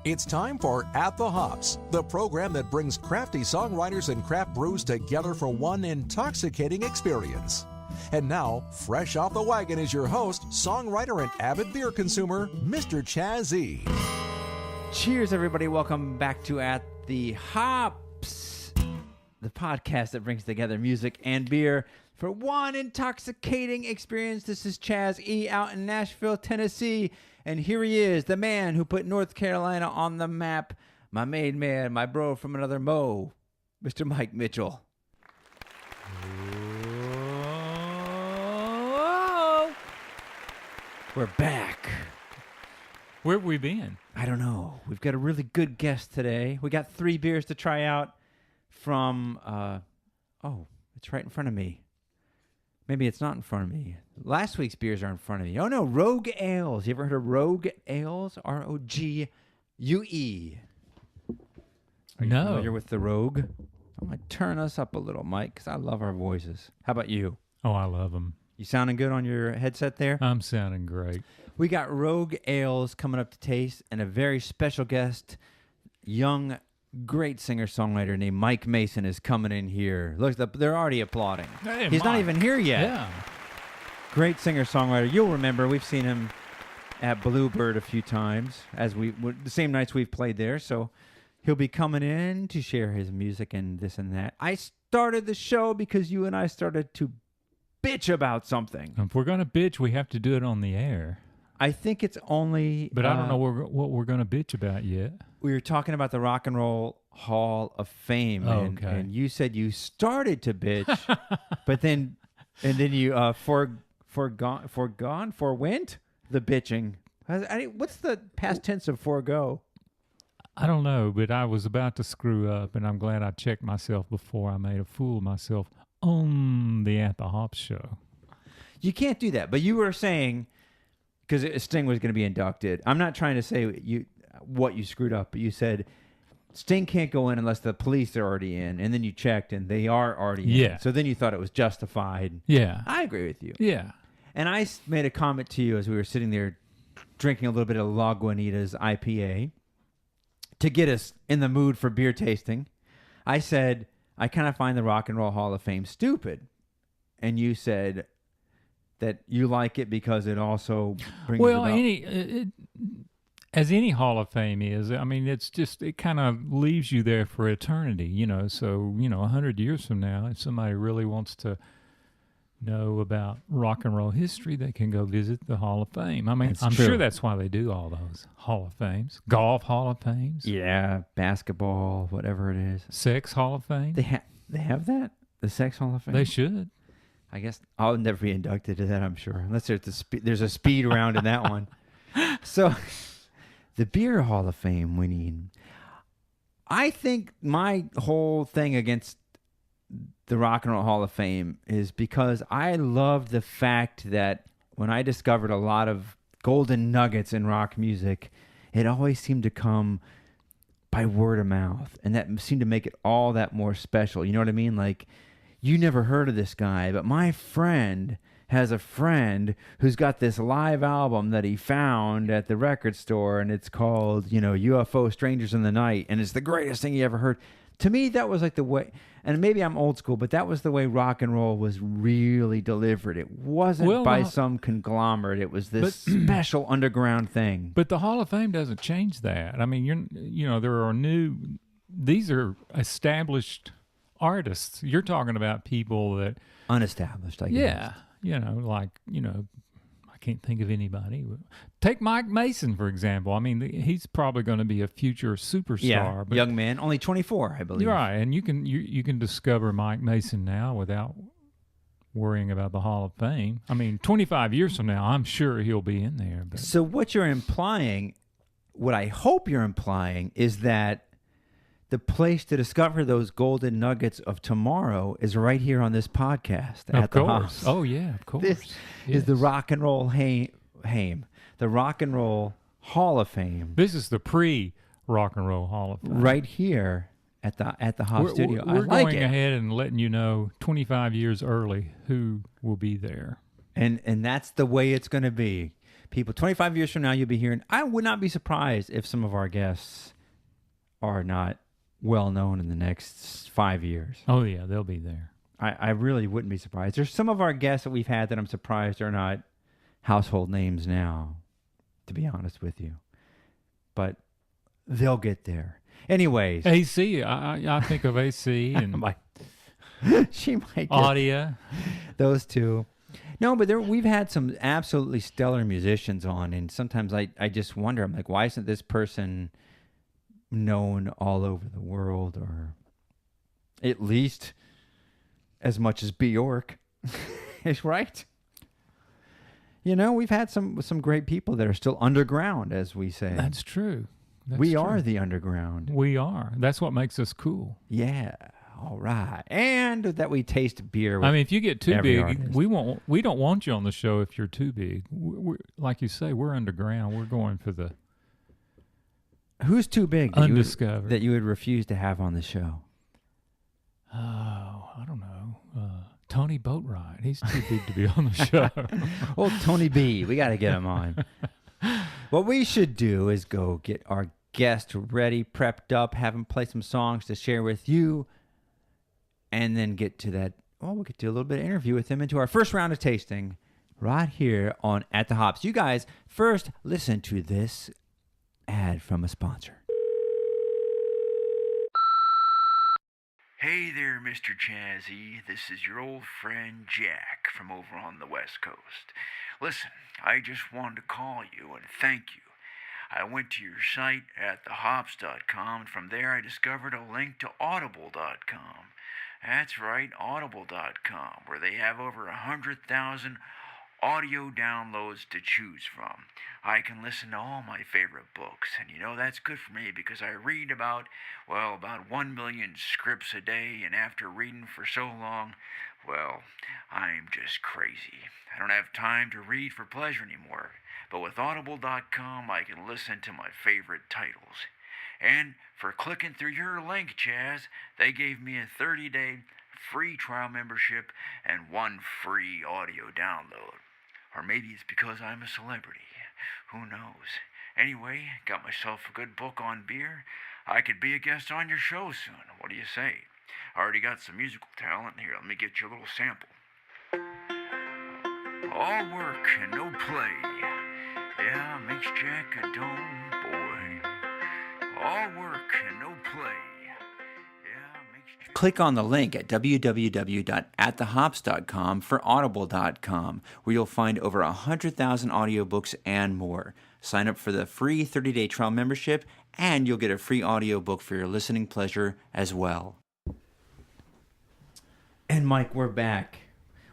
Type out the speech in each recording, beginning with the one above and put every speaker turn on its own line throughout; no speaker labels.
It's time for At the Hops, the program that brings crafty songwriters and craft brews together for one intoxicating experience. And now, fresh off the wagon is your host, songwriter and avid beer consumer, Mr. Chaz E.
Cheers, everybody. Welcome back to At the Hops, the podcast that brings together music and beer for one intoxicating experience. This is Chaz E. out in Nashville, Tennessee. And here he is, the man who put North Carolina on the map, my main man, my bro from another Mo, Mr. Mike Mitchell. Whoa. We're back.
Where have we been?
I don't know. We've got a really good guest today. We got 3 beers to try out from, it's right in front of me. Maybe it's not in front of me. Last week's beers are in front of me. Oh, no, Rogue Ales. You ever heard of Rogue Ales? R-O-G-U-E. Are you familiar with the Rogue? I'm going to turn us up a little, Mike, because I love our voices. How about you?
Oh, I love them.
You sounding good on your headset there?
I'm sounding great.
We got Rogue Ales coming up to taste, and a very special guest, young, great singer-songwriter named Mike Mason is coming in here. Look, they're already applauding.
Hey,
He's not
Mike.
even here yet.
Yeah.
Great singer-songwriter. You'll remember we've seen him at Bluebird a few times, the same nights we've played there. So he'll be coming in to share his music and this and that. I started the show because you and I started to bitch about something.
If we're going to bitch, we have to do it on the air.
I think it's only...
But I don't know what we're going to bitch about yet.
We were talking about the Rock and Roll Hall of Fame,
Oh,
and,
okay.
and you said you started to bitch, but then you forwent the bitching. What's the past tense of forego?
I don't know, but I was about to screw up, and I'm glad I checked myself before I made a fool of myself on the At the Hops show.
You can't do that. But you were saying, because Sting was going to be inducted. I'm not trying to say what you screwed up, but you said Sting can't go in unless the police are already in, and then you checked and they are already in.
Yeah.
So then you thought it was justified.
Yeah.
I agree with you.
Yeah.
And I made a comment to you as we were sitting there drinking a little bit of Lagunitas IPA to get us in the mood for beer tasting. I said, I kind of find the Rock and Roll Hall of Fame stupid. And you said that you like it because it also brings about...
As any Hall of Fame is, I mean, it kind of leaves you there for eternity, you know. So, 100 years from now, if somebody really wants to know about rock and roll history, they can go visit the Hall of Fame. I mean, I'm sure that's why they do all those Hall of Fames. Golf Hall of Fames.
Yeah, basketball, whatever it is.
Sex Hall of Fame.
They have that? The Sex Hall of Fame?
They should.
I guess I'll never be inducted to that, I'm sure, unless there's a speed round in that one. So... The Beer Hall of Fame winning. I think my whole thing against the Rock and Roll Hall of Fame is because I love the fact that when I discovered a lot of golden nuggets in rock music, it always seemed to come by word of mouth. And that seemed to make it all that more special. You know what I mean? Like, you never heard of this guy, but my friend has a friend who's got this live album that he found at the record store, and it's called, UFO Strangers in the Night, and it's the greatest thing he ever heard. To me, that was like the way, and maybe I'm old school, but that was the way rock and roll was really delivered. It wasn't by some conglomerate. It was this special underground thing.
But the Hall of Fame doesn't change that. I mean, these are established artists. You're talking about people that...
Unestablished, I guess.
Yeah. I can't think of anybody. Take Mike Mason, for example. I mean, he's probably going to be a future superstar.
Yeah, but young man, only 24, I believe.
Right, and you can discover Mike Mason now without worrying about the Hall of Fame. I mean, 25 years from now, I'm sure he'll be in there. But.
So what you're implying, what I hope you're implying, is that the place to discover those golden nuggets of tomorrow is right here on this podcast.
Of course. Oh, yeah, of course.
This is the Rock and Roll the Rock and Roll Hall of Fame.
This is the pre-Rock and Roll Hall of Fame.
Right here at the Hop Studio.
We're
I like
going
it.
ahead and letting you know 25 years early who will be there.
And that's the way it's going to be. people. 25 years from now, you'll be hearing. I would not be surprised if some of our guests are not well known in the next 5 years.
Oh, yeah, they'll be there.
I really wouldn't be surprised. There's some of our guests that we've had that I'm surprised are not household names now, to be honest with you. But they'll get there. Anyways.
AC, I think of AC and
she might get
Audia.
Those two. No, but we've had some absolutely stellar musicians on, and sometimes I just wonder, I'm like, why isn't this person known all over the world, or at least as much as Bjork is, right? You know, we've had some great people that are still underground, as we say.
That's true.
We are the underground.
We are. That's what makes us cool.
Yeah. All right. And that we taste beer with
I mean, if you get too big,
artist.
we don't want you on the show if you're too big. Like you say, we're underground. We're going for the
Who's too big
undiscovered
that you would refuse to have on the show?
Oh, I don't know. Tony Boatright. He's too big to be on the show.
Well, Tony B. We got to get him on. What we should do is go get our guest ready, prepped up, have him play some songs to share with you, and then get to that. Well, we'll get to a little bit of interview with him into our first round of tasting right here on At the Hops. You guys, first listen to this ad from a sponsor.
Hey there, Mr. Chazzy. This is your old friend Jack from over on the West Coast. Listen, I just wanted to call you and thank you. I went to your site at thehops.com, and from there I discovered a link to audible.com. That's right, audible.com, where they have over 100,000 audio downloads to choose from. I can listen to all my favorite books, and you know that's good for me because I read about 1 million scripts a day, and after reading for so long, well, I'm just crazy. I don't have time to read for pleasure anymore, but with audible.com I can listen to my favorite titles. And for clicking through your link, Chaz, they gave me a 30-day free trial membership and 1 free audio download. Or maybe it's because I'm a celebrity. Who knows? Anyway, got myself a good book on beer. I could be a guest on your show soon. What do you say? I already got some musical talent. Here, let me get you a little sample. All work and no play. Yeah, makes Jack a dull boy. All work and no play.
Click on the link at www.atthehops.com for audible.com, where you'll find over 100,000 audiobooks and more. Sign up for the free 30-day trial membership, and you'll get a free audiobook for your listening pleasure as well. And Mike, we're back.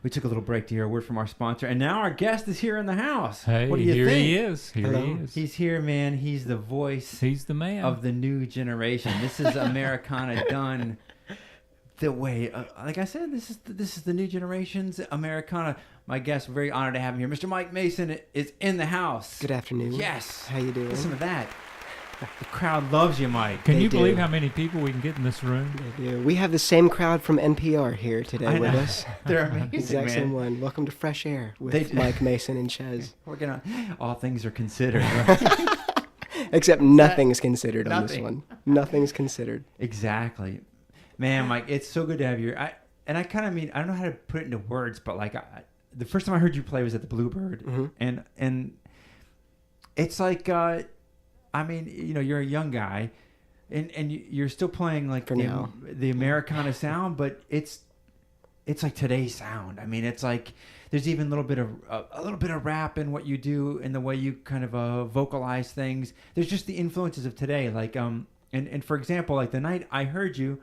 We took a little break to hear a word from our sponsor, and now our guest is here in the house.
Hey,
what do you
here
think?
he is. Here
Hello.
he is.
He's here, man. He's the voice.
He's the man
of the new generation. This is Americana done the way, like I said, this is the new generation's Americana. My guest, we're very honored to have him here. Mr. Mike Mason is in the house.
Good afternoon.
Yes.
How you doing?
Listen to that. The crowd loves you, Mike.
Can you
do.
believe how many people we can get in this room?
Yeah, we have the same crowd from NPR here today with us.
They're amazing,
Exact
man.
same one. Welcome to Fresh Air with Mike Mason and Chez.
We're gonna. All things are considered. Right?
Except nothing's considered on this
Nothing.
one. Nothing's considered.
Exactly, man. Mike, it's so good to have you. I don't know how to put it into words, but like the first time I heard you play was at the Bluebird,
Mm-hmm.
and it's like. I mean, you know, you're a young guy, and you're still playing like the Americana sound, but it's like today's sound. I mean, it's like there's even a little bit of rap in what you do and the way you kind of vocalize things. There's just the influences of today, like and for example, like the night I heard you,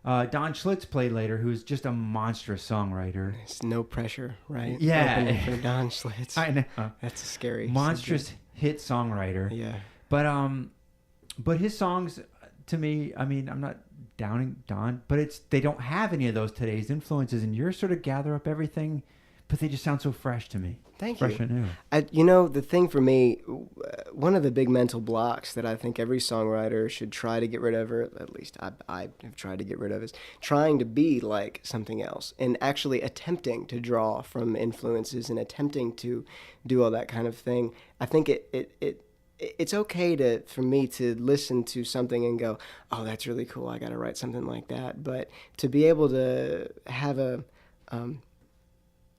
Don Schlitz played later, who's just a monstrous songwriter.
It's no pressure, right?
Yeah,
Opening for Don Schlitz.
I know.
That's a scary.
Monstrous
subject.
hit songwriter.
Yeah.
But his songs, to me, I mean, I'm not downing Don, but they don't have any of those today's influences, and you're sort of gather up everything but they just sound so fresh to me.
Thank
Fresh
you.
and new.
The thing for me, one of the big mental blocks that I think every songwriter should try to get rid of, or at least I have tried to get rid of, is trying to be like something else and actually attempting to draw from influences and attempting to do all that kind of thing. I think it's okay for me to listen to something and go, oh, that's really cool, I got to write something like that. But to be able to have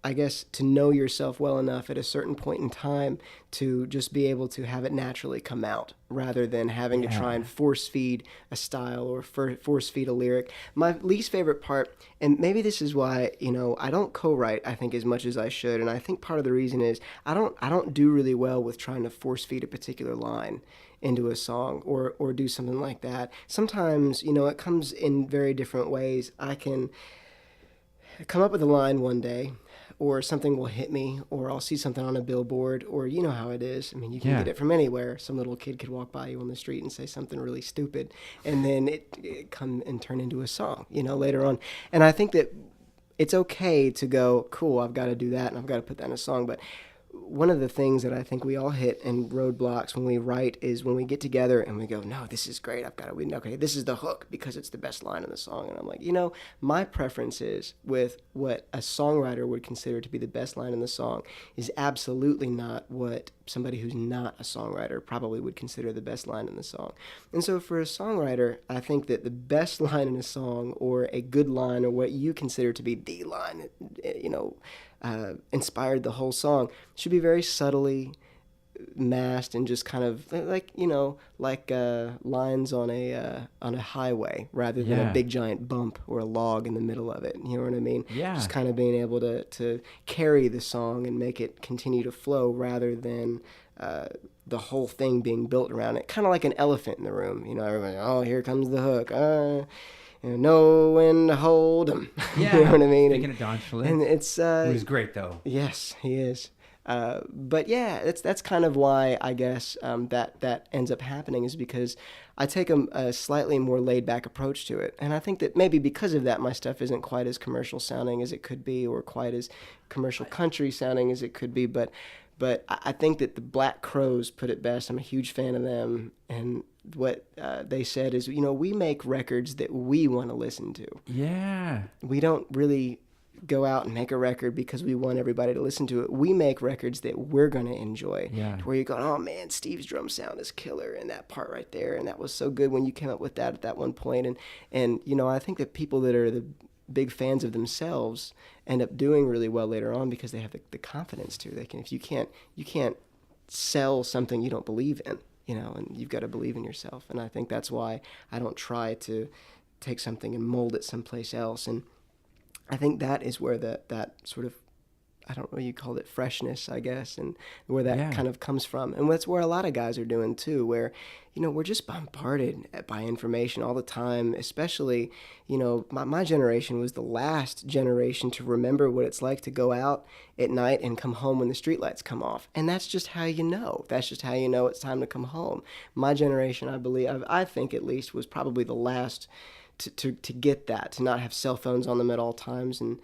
I guess, to know yourself well enough at a certain point in time to just be able to have it naturally come out rather than having to try and force feed a style or force feed a lyric. My least favorite part, and maybe this is why, I don't co-write, I think, as much as I should. And I think part of the reason is I don't do really well with trying to force feed a particular line into a song or do something like that. Sometimes, it comes in very different ways. I can come up with a line one day, or something will hit me, or I'll see something on a billboard, or you know how it is. I mean, you can get it from anywhere. Some little kid could walk by you on the street and say something really stupid, and then it come and turn into a song, later on. And I think that it's okay to go, cool, I've got to do that, and I've got to put that in a song. But one of the things that I think we all hit in roadblocks when we write is when we get together and we go, no, this is great. Okay, this is the hook because it's the best line in the song. And I'm like, my preference is with what a songwriter would consider to be the best line in the song is absolutely not what somebody who's not a songwriter probably would consider the best line in the song. And so for a songwriter, I think that the best line in a song or a good line or what you consider to be the line, inspired the whole song should be very subtly masked and just kind of like lines on a highway rather than a big giant bump or a log in the middle of it. You know what I mean?
Yeah.
Just kind of being able to carry the song and make it continue to flow rather than the whole thing being built around it. Kind of like an elephant in the room. Everybody, oh, here comes the hook. Know when to hold him.
Yeah.
You know what I mean?
Speaking of Don Schlitz,
and it's
who's great though.
Yes, he is. But yeah, that's kind of why I guess that ends up happening is because I take a slightly more laid back approach to it, and I think that maybe because of that, my stuff isn't quite as commercial sounding as it could be, or quite as commercial country sounding as it could be. But I think that the Black Crowes put it best. I'm a huge fan of them, and what they said is, we make records that we want to listen to.
Yeah.
We don't really go out and make a record because we want everybody to listen to it. We make records that we're going to enjoy.
Yeah.
To where you go, oh man, Steve's drum sound is killer, and that part right there, and that was so good when you came up with that at that one point. And I think that people that are the big fans of themselves end up doing really well later on because they have the confidence to. They can, if you can't sell something you don't believe in, and you've got to believe in yourself. And I think that's why I don't try to take something and mold it someplace else. And I think that is where that sort of, I don't know what you call it, freshness, I guess, and where that kind of comes from. And that's where a lot of guys are doing too, where, we're just bombarded by information all the time, especially, my generation was the last generation to remember what it's like to go out at night and come home when the streetlights come off. And that's just how you know. That's just how you know it's time to come home. My generation, I think at least, was probably the last to get that, to not have cell phones on them at all times and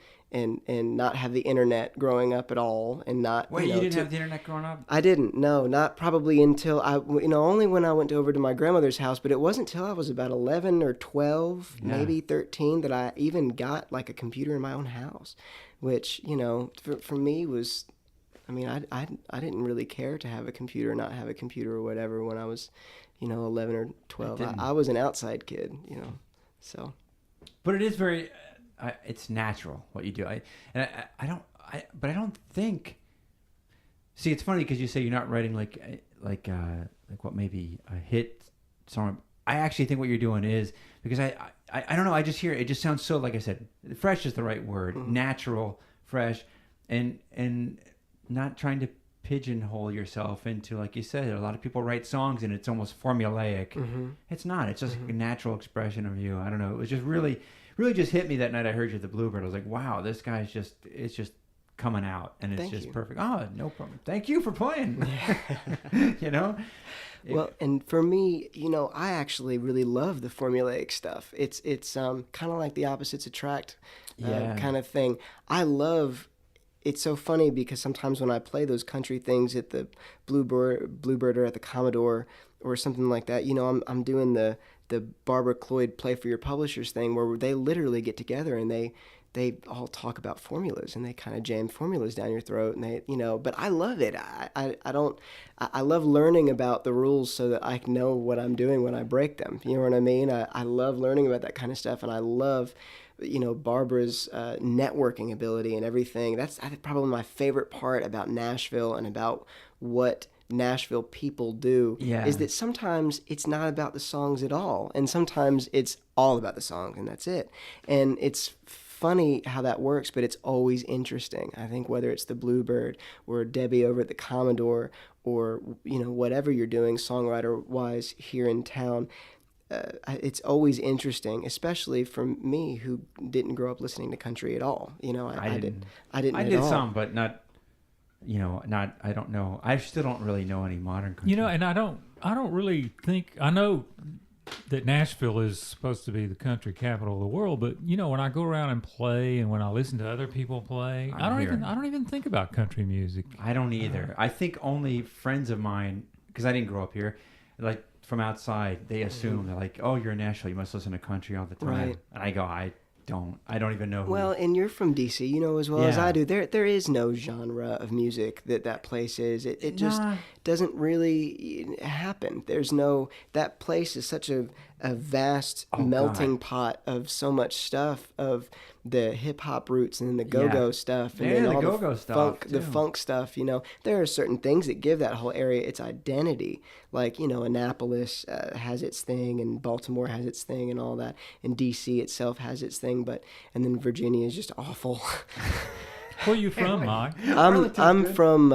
not have the internet growing up at all, and not.
Wait, you didn't have the internet growing up?
I didn't. No, not probably until only when I went over to my grandmother's house. But it wasn't until I was about 11 or 12, maybe 13, that I even got like a computer in my own house, which for me was. I mean, I didn't really care to have a computer or not have a computer or whatever when I was, 11 or 12. I was an outside kid, so.
But it is very. It's natural what you do. But I don't think. See, it's funny because you say you're not writing like what maybe a hit song. I actually think what you're doing is because I don't know. I just hear it just sounds so, like I said, fresh is the right word. Mm-hmm. Natural, fresh, and not trying to pigeonhole yourself into, like you said, a lot of people write songs and it's almost formulaic. Mm-hmm. It's not. It's just a natural expression of you. I don't know. It was just really just hit me that night I heard you at the Bluebird. I was like, wow, this guy's it's just coming out, and it's just perfect. Oh, no problem. Thank you for playing.
Well, and for me, I actually really love the formulaic stuff. It's kind of like the opposites attract kind of thing. I love it's so funny because sometimes when I play those country things at the Bluebird or at the Commodore or something like that, I'm doing the Barbara Cloyd Play for Your Publishers thing where they literally get together and they all talk about formulas and they kind of jam formulas down your throat and but I love it. I love learning about the rules so that I know what I'm doing when I break them. You know what I mean? I love learning about that kind of stuff, and I love Barbara's networking ability and everything. That's probably my favorite part about Nashville and about what Nashville people do is that sometimes it's not about the songs at all, and sometimes it's all about the songs and that's it. And it's funny how that works, but it's always interesting. I think whether it's the Bluebird or Debbie over at the Commodore or whatever you're doing songwriter wise here in town, it's always interesting, especially for me who didn't grow up listening to country at all. I didn't. I did
some, but not. I don't know. I still don't really know any modern country.
And I don't really think, I know that Nashville is supposed to be the country capital of the world, but when I go around and play and when I listen to other people play, I don't even think about country music.
I don't either. I think only friends of mine, because I didn't grow up here, like from outside, they assume they're like, oh, you're in Nashville, you must listen to country all the time.
Right.
And I go, I don't even know who.
Well, and you're from DC, as well as I do. There is no genre of music that place is. It just doesn't really happen. There's no, that place is such a vast melting pot of so much stuff, of the hip hop roots and then the go-go stuff and then all the go-go stuff, the funk stuff. There are certain things that give that whole area its identity. Like, Annapolis has its thing, and Baltimore has its thing, and all that, and DC itself has its thing. And then Virginia is just awful.
Where are you from, Mike?
I'm from.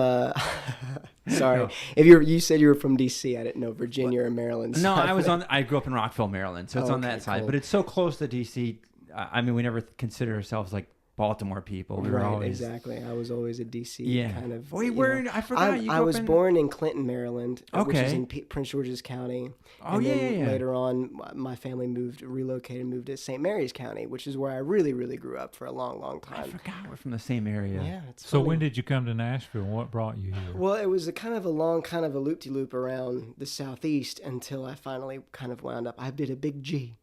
Sorry, if you said you were from DC, I didn't know Virginia or Maryland.
No, I grew up in Rockville, Maryland, so it's on that side. Cool. But it's so close to DC. I mean, we never considered ourselves like Baltimore people. We were always
exactly. I was always a DC kind of.
Wait, I forgot.
I was born in Clinton, Maryland, which is in Prince George's County. And then later on, my family moved to St. Mary's County, which is where I really, really grew up for a long, long time.
I forgot we're from the same area.
Yeah.
So when did you come to Nashville? What brought you here?
Well, it was a kind of a loop-de-loop around the southeast until I finally kind of wound up. I did a big G.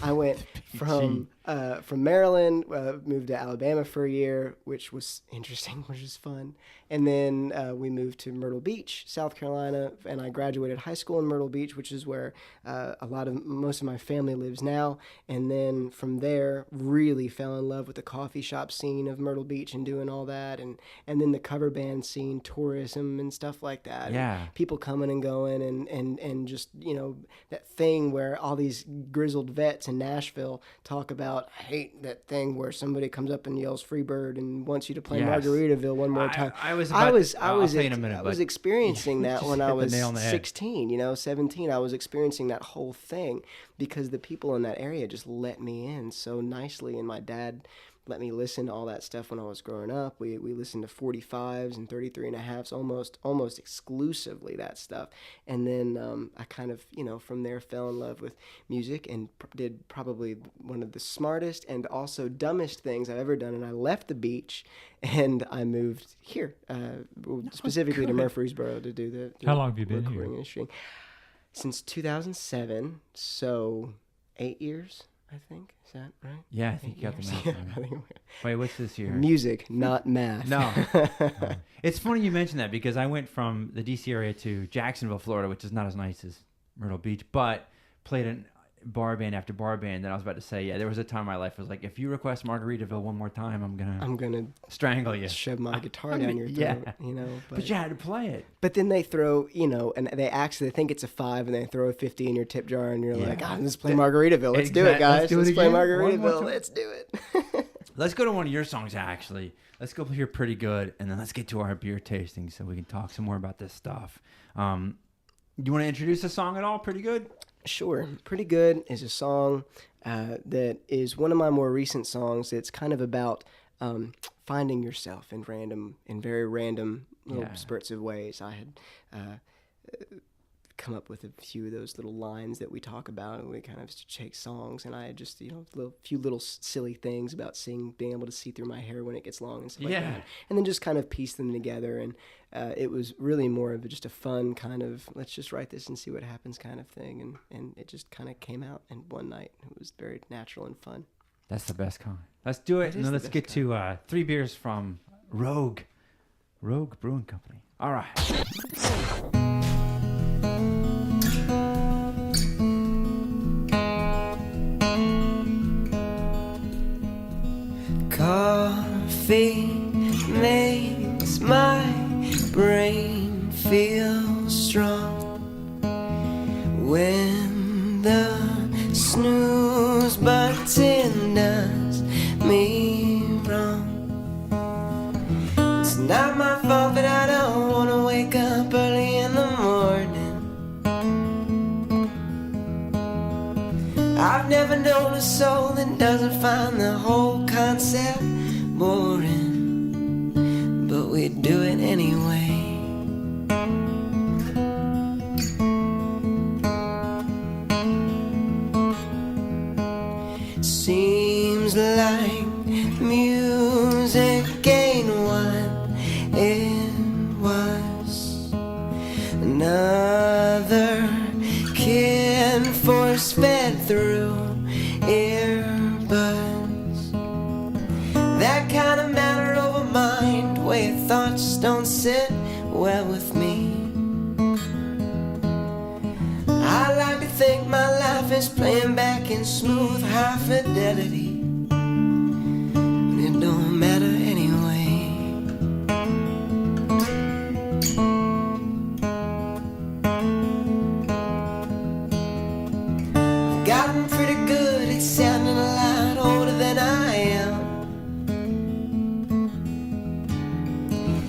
I went from Maryland, moved to Alabama for a year, which was interesting, which was fun. And then we moved to Myrtle Beach, South Carolina, and I graduated high school in Myrtle Beach, which is where most of my family lives now. And then from there, really fell in love with the coffee shop scene of Myrtle Beach and doing all that. And then the cover band scene, tourism and stuff like that.
Yeah.
And people coming and going and just, that thing where all these grizzled vets in Nashville talk about, I hate that thing where somebody comes up and yells Freebird and wants you to play Margaritaville one more time.
I was
experiencing that when I was 16, 17. I was experiencing that whole thing because the people in that area just let me in so nicely, and my dad let me listen to all that stuff when I was growing up. We listened to 45s and 33 and a halves, almost exclusively that stuff. And then I kind of, from there fell in love with music and did probably one of the smartest and also dumbest things I've ever done. And I left the beach and I moved here, specifically to Murfreesboro to do the
How long have you been here?
Industry. Since 2007, so 8 years. I think. Is that right?
Yeah, I think you got the math. Wait, what's this year?
Music, not math.
No. It's funny you mention that because I went from the DC area to Jacksonville, Florida, which is not as nice as Myrtle Beach, but played in bar band after bar band. And I was about to say, there was a time in my life I was like, if you request Margaritaville one more time, I'm gonna strangle you,
shove my guitar down your throat.
But you had to play it.
But then they throw, and they think it's a 5, and they throw a 50 in your tip jar, and you're like, let's play Margaritaville. Let's do it, guys. Let's play Margaritaville. Let's do it.
Let's go to one of your songs, actually. Let's go hear Pretty Good, and then let's get to our beer tasting so we can talk some more about this stuff. You want to introduce the song at all? Pretty Good?
Sure. Pretty Good is a song that is one of my more recent songs. It's kind of about finding yourself in very random little spurts of ways. I had come up with a few of those little lines that we talk about, and we kind of take songs, and I just, few little silly things about being able to see through my hair when it gets long and stuff like that, and then just kind of piece them together, and it was really more of just a fun kind of, let's just write this and see what happens kind of thing, and it just kind of came out in one night. It was very natural and fun.
That's the best kind. Let's do it, and then let's get to 3 beers from Rogue Brewing Company. All right.
Coffee makes my brain feel strong when the snooze button does me wrong. It's not my fault that I don't want to wake up early in the morning. I've never known a soul that doesn't find the whole concept boring, but we do it anyway. Seems like music ain't what it was. Another kid force-fed through earbuds. That kind of matter over mind, where thoughts don't sit well with me. I like to think my life is playing back in smooth high fidelity, but it don't matter anyway. I've gotten pretty good at sounding a lot older than I am.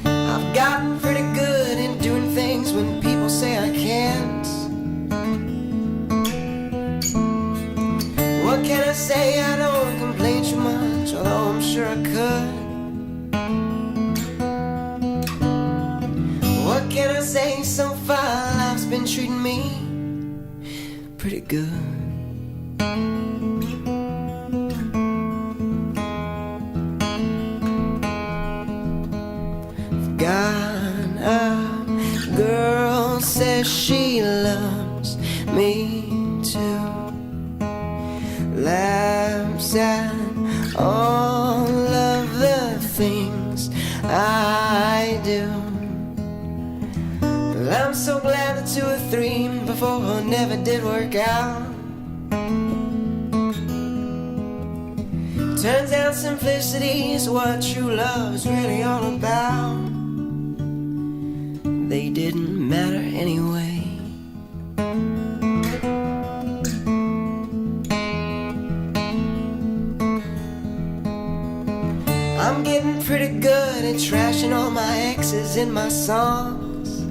I've gotten pretty good at doing things when people say I can't. What can I say? I don't complain too much, although I'm sure I could. What can I say? So far life's been treating me pretty good. I've got a girl says she loves me too. Laughs at all of the things I do. Well, I'm so glad the 2 or 3 before never did work out. Turns out simplicity is what true love's really all about. They didn't matter anyway. I'm getting pretty good at trashing all my exes in my songs.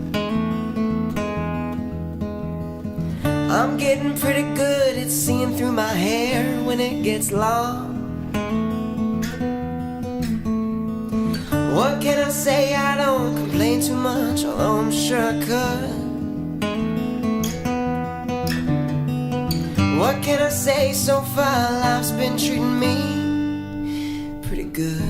I'm getting pretty good at seeing through my hair when it gets long. What can I say? I don't complain too much, although I'm sure I could. What can I say? So far life's been treating me pretty good.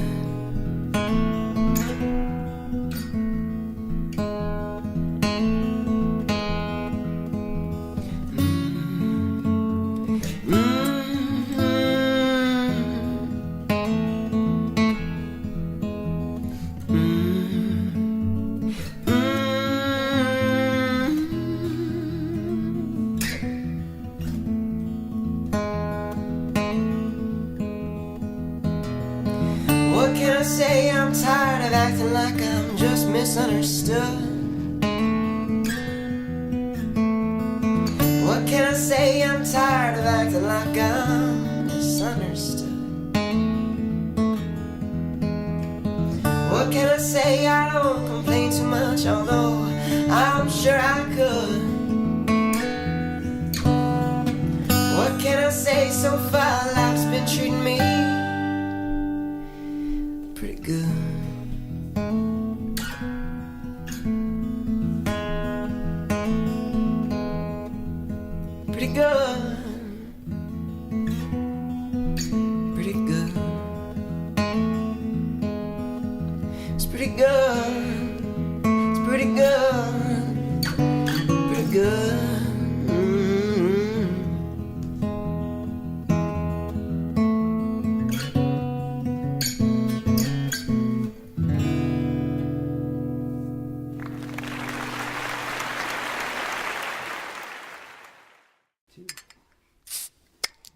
What can I say? I'm tired of acting like I'm just misunderstood. What can I say? I'm tired of acting like I'm misunderstood. What can I say? I don't complain too much, although I'm sure I could. What can I say? So far life's been treating me pretty good. pretty good. Pretty good. It's pretty good. It's pretty good. Pretty good.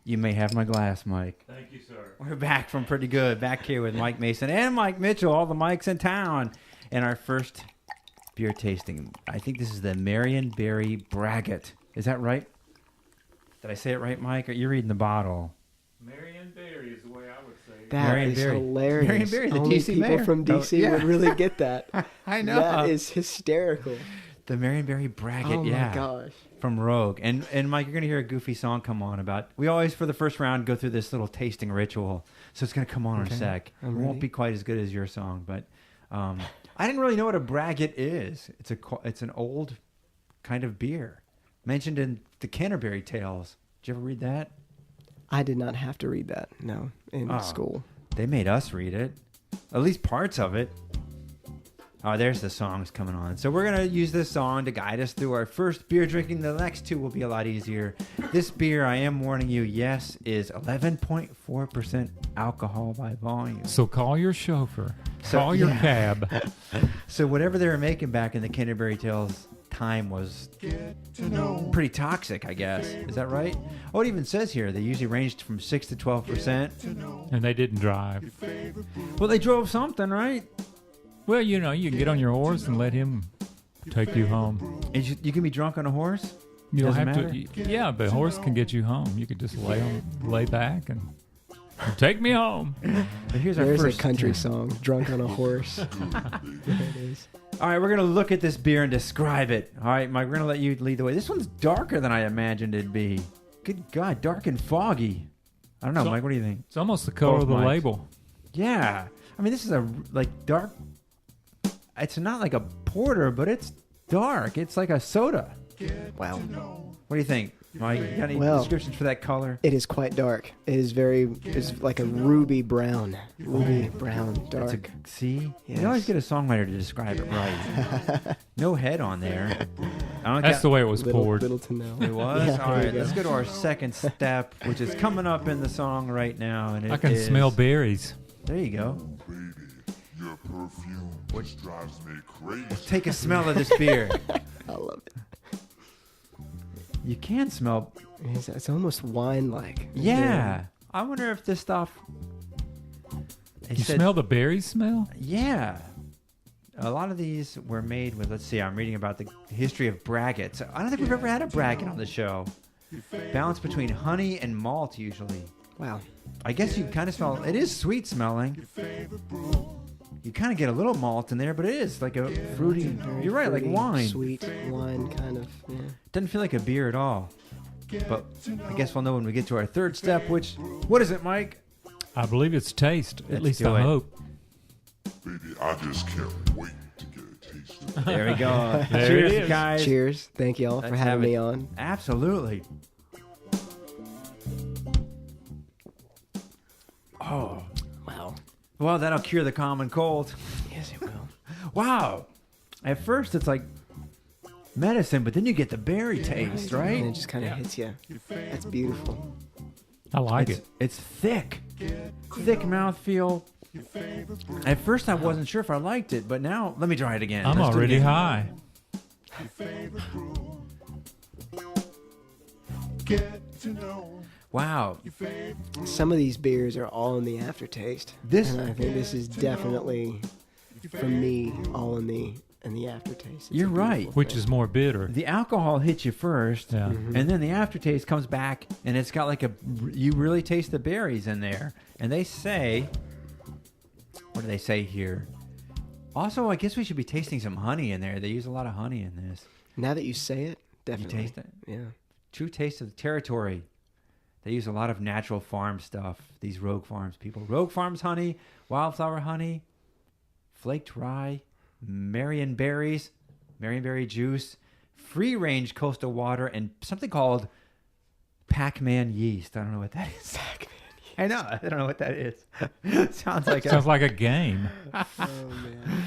You may have my glass, Mike.
Thank you, sir.
We're back from Pretty Good, back here with Mike Mason and Mike Mitchell, all the Mikes in town. And our first beer tasting, I think this is the Marionberry Braggot. Is that right? Did I say it right, Mike? Or you're reading the bottle?
Marionberry is the way I would say it.
That is
Marionberry.
hilarious.
Marionberry, the
Only
DC
people
mayor.
from DC
Oh, yeah.
would really get that.
I know.
That is hysterical.
The Marionberry Braggot,
Oh
yeah.
my gosh.
From Rogue. And Mike, you're going to hear a goofy song come on about... We always, for the first round, go through this little tasting ritual. So it's going to come on in a sec. It
I'm
won't
ready.
be quite as good as your song, but... I didn't really know what a braggot is. It's an old kind of beer. Mentioned in the Canterbury Tales. Did you ever read that?
I did not have to read that, no, in
Oh.
school.
They made us read it. At least parts of it. Oh, there's the songs coming on. So we're going to use this song to guide us through our first beer drinking. The next two will be a lot easier. This beer, I am warning you, yes, is 11.4% alcohol by volume.
So call your chauffeur.
So-
Call your
yeah.
cab.
So whatever they were making back in the Canterbury Tales time was pretty toxic, I guess. Is that right? Oh, it even says here they usually ranged from 6 to 12%.
And they didn't drive.
Well, they drove something, right?
Well, you know, you can get on your horse and let him take you home.
And you can be drunk on a horse?
You don't
Doesn't
have
matter?
to. Yeah, the horse can get you home. You could just lay back and take me home.
But here's our
There's
first
a country song, Drunk on a Horse. There it is.
All right, we're going to look at this beer and describe it. All right, Mike, we're going to let you lead the way. This one's darker than I imagined it'd be. Good God, dark and foggy. I don't know,
So-
Mike, what do you think?
It's almost the color
Both
of the
mics.
label.
Yeah. I mean, this is a, dark. It's not like a porter, but it's dark. It's like a soda.
Wow.
What do you think, Mike? You got any
Well-
descriptions for that color?
It is quite dark. It is it's like a ruby brown. Ruby brown,
That's
dark.
see?
Yes.
You always get a songwriter to describe it right. No head on there. I don't
That's the way it was
little,
poured.
little to know.
It was?
Yeah,
All
there you
right, let's
go.
go to our second step, which is coming up in the song right now. And
I can smell berries.
There you go.
Baby, your perfume just drives me crazy.
Take a smell of this beer.
I love it.
You can smell.
It's almost wine-like.
Yeah. I wonder if this stuff. It
You
said-
smell the berry smell?
Yeah. A lot of these were made with, let's see, I'm reading about the history of braggots. I don't think we've ever had a braggot on the show. Balance between honey and malt, usually.
Wow.
I guess you kind of smell, it is sweet smelling. You kind of get a little malt in there, but it is like a fruity,
Very
you're right, like
fruity,
wine.
Sweet wine, kind of. Yeah.
Doesn't feel like a beer at all. But I guess we'll know when we get to our third step, which, what is it, Mike?
I believe it's taste.
Let's
At least
do
I
it.
hope.
Baby, I just can't wait to get a taste of it.
There we go.
There
Cheers,
it is.
guys.
Cheers. Thank you all for
Let's have
having me
it.
on.
Absolutely. Oh,
Wow.
well, that'll cure the common cold.
Yes, it will.
Wow. At first, it's like medicine, but then you get the berry taste,
And
right?
it just kind of hits you. That's beautiful.
I like
it's,
it.
It's thick. Thick mouthfeel. At first, I wasn't sure if I liked it, but now, let me try it again.
I'm
Let's do it
already
again.
high.
Wow.
Some of these beers are all in the aftertaste.
This-
and I think this is definitely, for me, all in the aftertaste. It's a
You're right.
beautiful
Which
thing.
is more bitter.
The alcohol hits you first,
Yeah.
and then the aftertaste comes back, and it's got like you really taste the berries in there. And they say, what do they say here? Also, I guess we should be tasting some honey in there. They use a lot of honey in this.
Now that you say it, definitely.
taste it?
Yeah.
True taste of the territory. They use a lot of natural farm stuff, these Rogue Farms people. Rogue Farms honey, wildflower honey, flaked rye, Marionberry juice, free-range coastal water, and something called Pac-Man yeast. I don't know what that is.
Pac-Man.
I know. I don't know what that is. Sounds like
Sounds like a game.
Oh man.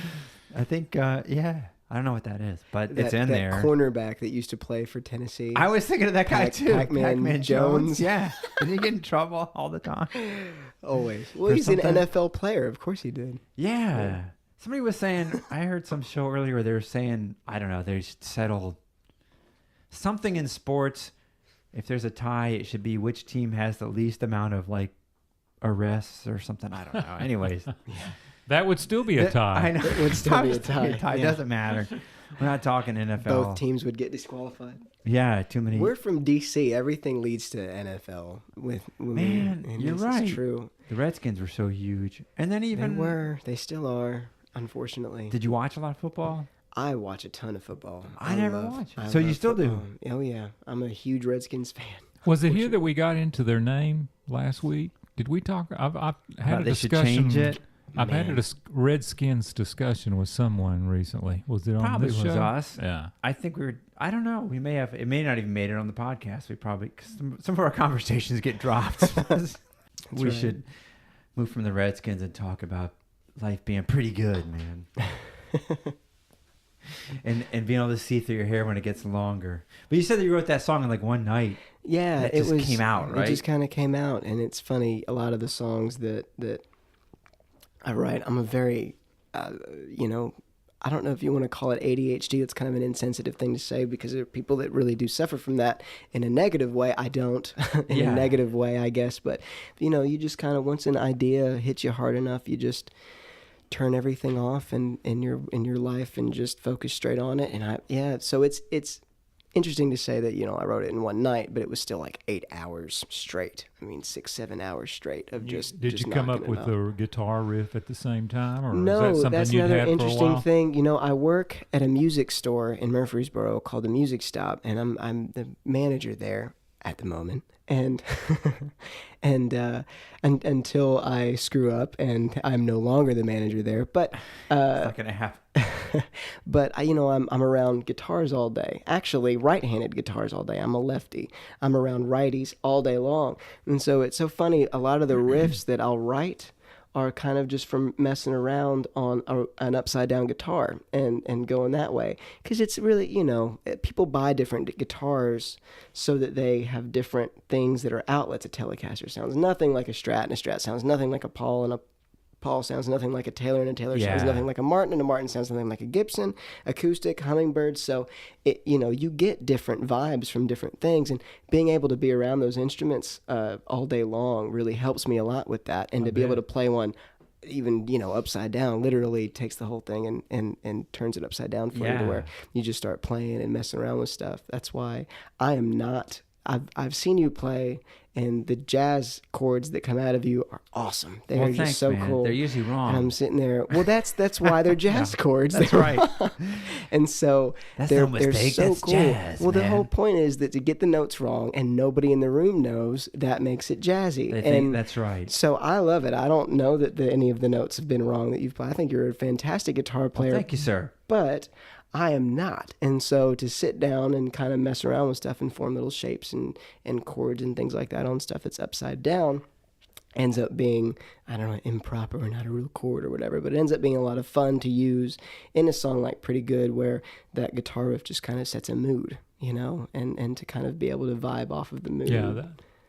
I think, yeah. I don't know what that is, but it's in
that
there.
Cornerback that used to play for Tennessee.
I was thinking of that guy too.
Pac-Man Jones.
Yeah. Did he get in trouble all the time?
Always. Well,
For
he's an
something?
NFL player. Of course he did.
Yeah. Somebody was saying, I heard some show earlier where they were saying, I don't know, they should settle something in sports. If there's a tie, it should be which team has the least amount of like arrests or something. I don't know. Anyways.
That would still be a tie.
I know.
It would still be a tie.
It
Yeah.
doesn't matter. We're not talking NFL.
Both teams would get disqualified.
Yeah, too many.
We're from D.C. Everything leads to NFL.
Man,
and
you're
this
right.
is true.
The Redskins were so huge. And then even...
They were. They still are, unfortunately.
Did you watch a lot of football?
I watch a ton of football.
I never watch it. So you
love
still do?
football. Oh, yeah. I'm a huge Redskins fan.
Was it here that we got into their name last week? Did we talk? I've had
About
a
they should
discussion.
change it?
I've had a Redskins discussion with someone recently. Was it on
Probably
this
was
show?
us.
Yeah.
I think we were... I don't know. We may have... It may not even made it on the podcast. We probably... Cause some of our conversations get dropped. We
right.
should move from the Redskins and talk about life being pretty good, man. and being able to see through your hair when it gets longer. But you said that you wrote that song in like one night.
Yeah,
It
it
just
was,
came out, right?
It just kind of came out, and it's funny. A lot of the songs that I write, I'm a very, I don't know if you want to call it ADHD. It's kind of an insensitive thing to say because there are people that really do suffer from that in a negative way. I don't, in a negative way, I guess. But you just kind of, once an idea hits you hard enough, you just turn everything off in your life and just focus straight on it. And so it's interesting to say that, I wrote it in one night, but it was still like 8 hours straight. 6-7 hours straight of just.
Did you come up with the guitar riff at the same time, or
no?
is that something
That's
you'd
another
had for a
interesting
while?
thing. I work at a music store in Murfreesboro called the Music Stop, and I'm the manager there at the moment. And until I screw up and I'm no longer the manager there, but
It's not going to happen.
but I'm around guitars all day. Actually, right-handed guitars all day. I'm a lefty. I'm around righties all day long, and so it's so funny. A lot of the riffs that I'll write are kind of just from messing around on an upside-down guitar and going that way. Because it's really, people buy different guitars so that they have different things that are outlets. A Telecaster sounds nothing like a Strat, and a Strat sounds nothing like a Paul, and a Paul sounds nothing like a Taylor, and a Taylor sounds nothing like a Martin, and a Martin sounds nothing like a Gibson, acoustic, hummingbird. So, you get different vibes from different things, and being able to be around those instruments all day long really helps me a lot with that. And to be able to play one even, upside down, literally takes the whole thing and turns it upside down for you to where you just start playing and messing around with stuff. That's why I am not... I've seen you play, and the jazz chords that come out of you are awesome. They're just so cool.
They're usually wrong.
And I'm sitting there. Well, that's why they're jazz chords.
That's
They're
right.
wrong. And so they're so
that's
cool.
jazz,
well, the
man.
whole point is that to get the notes wrong and nobody in the room knows, that makes it jazzy.
They think
and
that's right.
So I love it. I don't know that any of the notes have been wrong that you've played. I think you're a fantastic guitar player.
Thank you, sir.
But I am not. And so to sit down and kind of mess around with stuff and form little shapes and chords and things like that on stuff that's upside down ends up being, I don't know, improper or not a real chord or whatever, but it ends up being a lot of fun to use in a song like Pretty Good, where that guitar riff just kind of sets a mood, and to kind of be able to vibe off of the mood.
Yeah,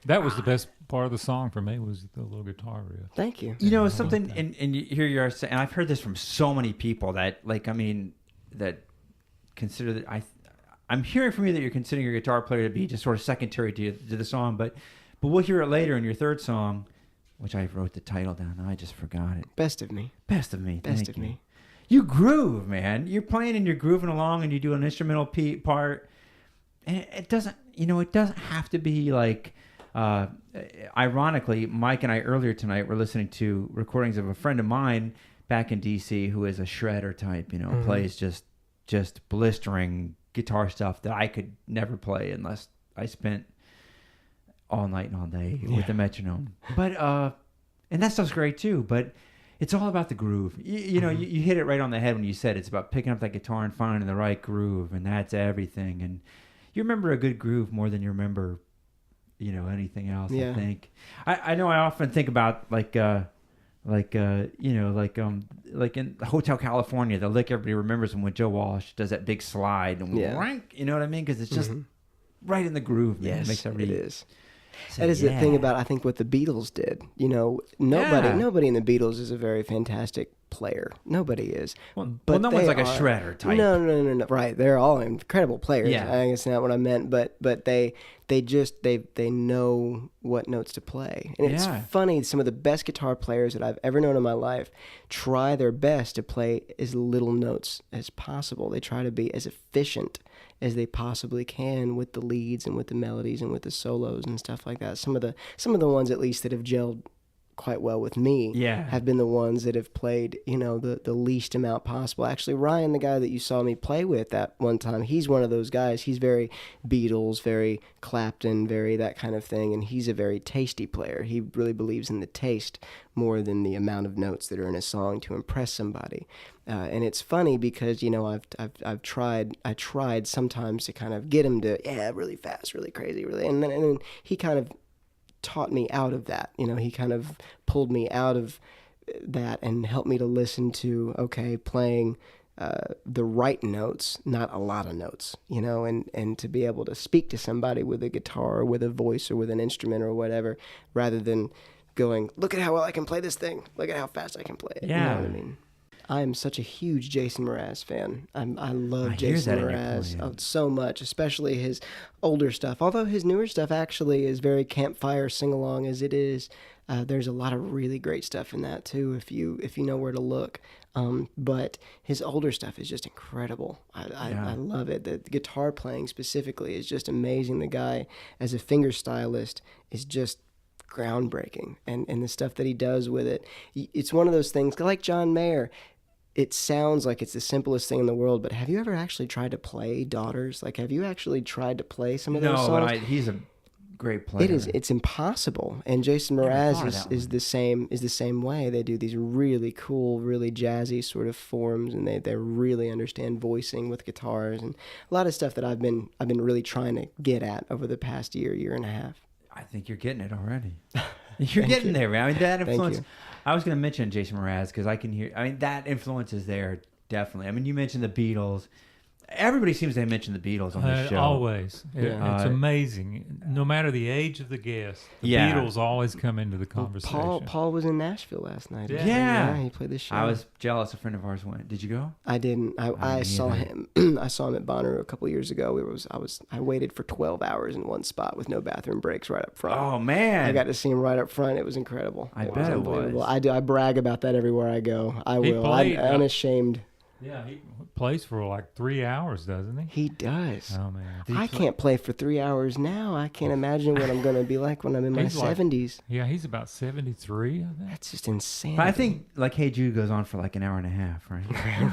that was the best part of the song for me, was the little guitar riff.
Thank you.
Something, and here you are saying, and I've heard this from so many people that, that consider that I'm hearing from you that you're considering your guitar player to be just sort of secondary to the song, but we'll hear it later in your third song, which I wrote the title down. I just forgot it.
Best of Me.
Best of Me.
Best
Thank
of
you.
Me.
You groove, man. You're playing and you're grooving along, and you do an instrumental part, and it doesn't have to be like. Ironically, Mike and I earlier tonight were listening to recordings of a friend of mine back in DC who is a shredder type. Plays just blistering guitar stuff that I could never play unless I spent all night and all day with the metronome. But and that stuff's great too. But it's all about the groove. You hit it right on the head when you said it's about picking up that guitar and finding the right groove, and that's everything. And you remember a good groove more than you remember anything else.
Yeah.
I think. I know. I often think about like in Hotel California, the lick everybody remembers when Joe Walsh does that big slide and rank, you know what I mean? Because it's just right in the groove. Man.
Yes,
It makes everybody.
it is. That is the thing about, I think, what the Beatles did. Nobody in the Beatles is a very fantastic player. Nobody is.
Well,
but
no one's like a shredder type.
No. Right. They're all incredible players.
Yeah.
I guess not what I meant, but they know what notes to play. And it's funny, some of the best guitar players that I've ever known in my life try their best to play as little notes as possible. They try to be as efficient as they possibly can with the leads and with the melodies and with the solos and stuff like that. Some of the ones, at least, that have gelled quite well with me have been the ones that have played, the least amount possible. Actually, Ryan, the guy that you saw me play with that one time, he's one of those guys. He's very Beatles, very Clapton, very that kind of thing, and he's a very tasty player. He really believes in the taste more than the amount of notes that are in a song to impress somebody. And it's funny because I've tried sometimes to kind of get him to really fast, really crazy, really, and then he kind of taught me out of that. He kind of pulled me out of that and helped me to listen to playing the right notes, not a lot of notes, and to be able to speak to somebody with a guitar or with a voice or with an instrument or whatever, rather than going, look at how well I can play this thing, look at how fast I can play it.
Yeah.
You know what I mean? I'm such a huge Jason Mraz fan. I love Jason Mraz so much, especially his older stuff. Although his newer stuff actually is very campfire sing-along as it is. There's a lot of really great stuff in that too, if you know where to look. But his older stuff is just incredible. I love it. The guitar playing specifically is just amazing. The guy, as a finger stylist, is just groundbreaking, and the stuff that he does with it. It's one of those things, like John Mayer. It sounds like it's the simplest thing in the world, but have you ever actually tried to play Daughters? Like, have you actually tried to play some of those songs?
No, but he's a great player.
It's impossible. And Jason Mraz is the same way. They do these really cool, really jazzy sort of forms, and they really understand voicing with guitars, and a lot of stuff that I've been really trying to get at over the past year and a half.
I think you're getting it already. You're getting there, man. I mean, that influence.
Thank you.
I was going to mention Jason Mraz because I can hear. I mean, that influence is there definitely. I mean, you mentioned the Beatles. Everybody seems to mention the Beatles on this show.
Always. It's amazing. No matter the age of the guest, the Beatles always come into the conversation.
Paul was in Nashville last night.
Yeah.
He played the show.
I was jealous. A friend of ours went. Did you go?
I didn't. I saw him. I saw him at Bonnaroo a couple years ago. I waited for 12 hours in one spot with no bathroom breaks right up front.
Oh man!
I got to see him right up front. It was incredible.
I bet it was.
I brag about that everywhere I go. I will. I'm unashamed.
Yeah, he plays for like 3 hours, doesn't he?
He does.
Oh, man.
I can't play for 3 hours now. I can't imagine what I'm going to be like when I'm in my 70s.
Yeah, he's about 73, I think.
That's just insane.
But I think, like, Hey Jude goes on for like an hour and a half, right?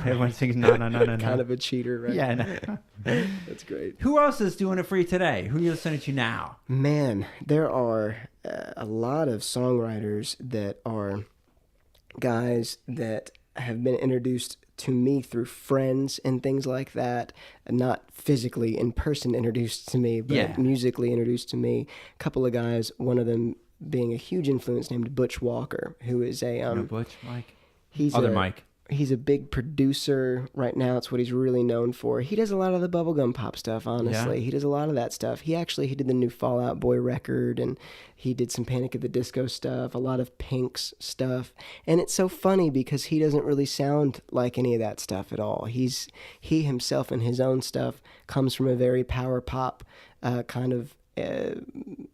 Everyone sings no.
Kind of a cheater, right?
Yeah, no.
That's great.
Who else is doing it for you today? Who are you listening to now?
Man, there are a lot of songwriters that are guys that have been introduced to me through friends and things like that, not physically in person introduced to me, but musically introduced to me. A couple of guys, one of them being a huge influence, named Butch Walker, who is a
Butch, Mike.
Mike. He's a big producer right now. It's what he's really known for. He does a lot of the bubblegum pop stuff, honestly. Yeah. He does a lot of that stuff. He did the new Fall Out Boy record, and he did some Panic at the Disco stuff, a lot of Pink's stuff. And it's so funny because he doesn't really sound like any of that stuff at all. He himself and his own stuff comes from a very power pop kind of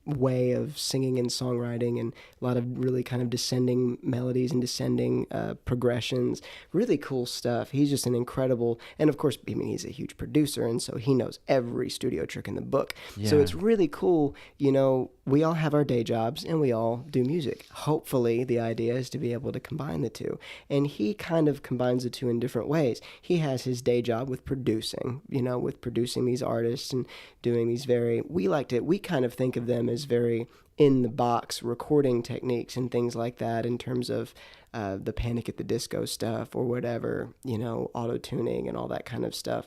way of singing and songwriting, and a lot of really kind of descending melodies and descending progressions. Really cool stuff. He's just an incredible, and of course, I mean, he's a huge producer, and so he knows every studio trick in the book. Yeah. So it's really cool. You know, we all have our day jobs and we all do music. Hopefully, the idea is to be able to combine the two. And he kind of combines the two in different ways. He has his day job with producing, with producing these artists and doing these we kind of think of them as very in-the-box recording techniques and things like that in terms of the Panic at the Disco stuff or whatever, auto-tuning and all that kind of stuff.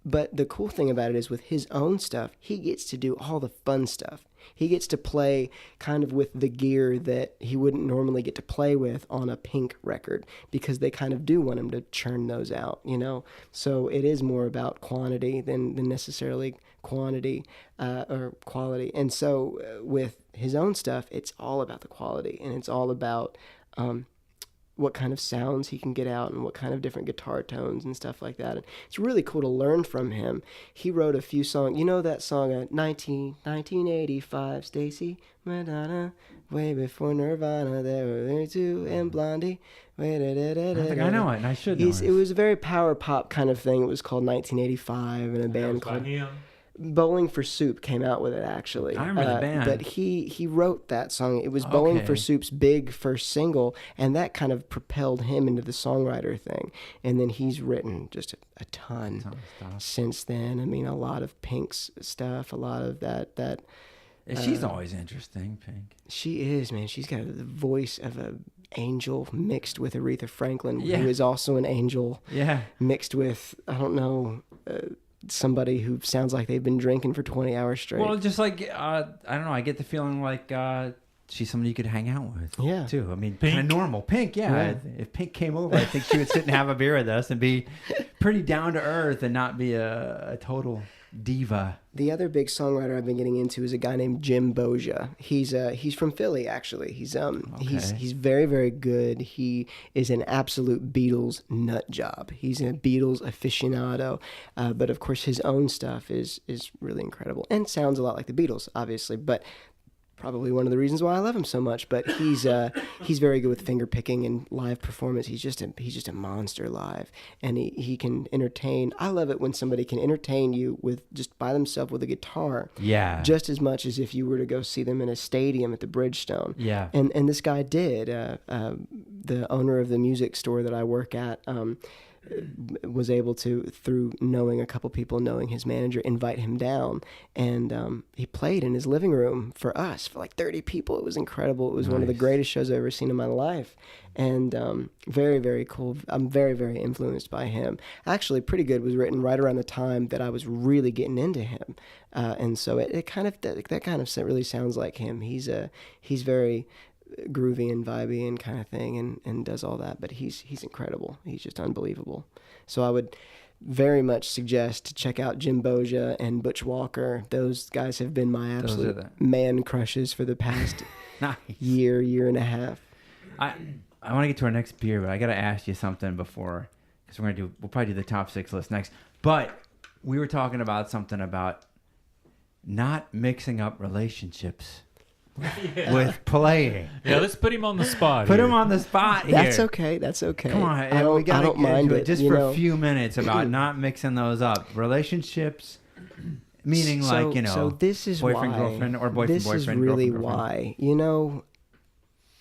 But the cool thing about it is with his own stuff, he gets to do all the fun stuff. He gets to play kind of with the gear that he wouldn't normally get to play with on a Pink record, because they kind of do want him to churn those out, you know? So it is more about quantity than necessarily quantity or quality. And so with his own stuff, it's all about the quality, and it's all about what kind of sounds he can get out and what kind of different guitar tones and stuff like that. And it's really cool to learn from him. He wrote a few songs. You know that song, 1985, Stacy Madonna, way before Nirvana, there were two, and Blondie.
I think I know it, and I should know it.
It was a very power pop kind of thing. It was called 1985, and a band called Bowling for Soup came out with it, actually.
I remember the band.
But he wrote that song. It was Bowling for Soup's big first single, and that kind of propelled him into the songwriter thing. And then he's written just a ton since then. I mean, a lot of Pink's stuff, a lot of that.
She's always interesting, Pink.
She is, man. She's got the voice of an angel mixed with Aretha Franklin, who is also an angel. Yeah. Mixed with, I don't know... somebody who sounds like they've been drinking for 20 hours straight.
Well, just like, I don't know, I get the feeling like she's somebody you could hang out with, too. I mean, kind of normal. Pink, yeah. If Pink came over, I think she would sit and have a beer with us and be pretty down to earth and not be a total diva.
The other big songwriter I've been getting into is a guy named Jim Boja. He's from Philly, actually. He's very, very good. He is an absolute Beatles nut job. He's a Beatles aficionado, but of course his own stuff is really incredible and sounds a lot like the Beatles, obviously. But probably one of the reasons why I love him so much. But he's very good with finger picking and live performance. He's just a monster live, and he can entertain. I love it when somebody can entertain you with just by themselves with a guitar. Yeah. Just as much as if you were to go see them in a stadium at the Bridgestone. Yeah. And this guy did. The owner of the music store that I work at. Was able to, through knowing a couple people, knowing his manager, invite him down, and he played in his living room for us, for like 30 people. It was incredible. It was one of the greatest shows I've ever seen in my life, and very, very cool. I'm very, very influenced by him. Actually, Pretty Good was written right around the time that I was really getting into him, and so it kind of that kind of really sounds like him. He's very groovy and vibey and kind of thing, and does all that, but he's incredible. He's just unbelievable. So I would very much suggest to check out Jim Boja and Butch Walker. Those guys have been my absolute man crushes for the past year and a half.
I want to get to our next beer, but I got to ask you something before, because we'll probably do the top 6 list next. But we were talking about something about not mixing up relationships. With playing.
Yeah, let's put him on the spot.
Put him on the spot here.
That's okay. Come
on, I don't mind it. Just for a few minutes about not mixing those up. Relationships, meaning
so this is
boyfriend,
why,
girlfriend, or boyfriend,
this
boyfriend,
is really
girlfriend,
why.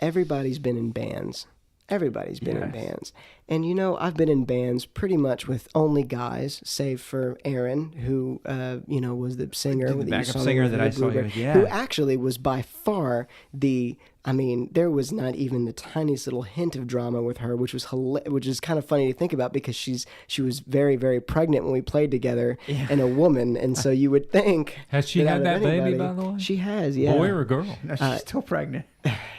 Everybody's been in bands. Everybody's been in bands. And, I've been in bands pretty much with only guys, save for Aaron, who, was the singer.
The backup singer that I saw you with,
who actually was by far there was not even the tiniest little hint of drama with her, which is kind of funny to think about, because she was very, very pregnant when we played together, and a woman. And so you would think.
Has she had that baby, by the way?
She has, yeah.
Boy or girl?
No, she's still pregnant.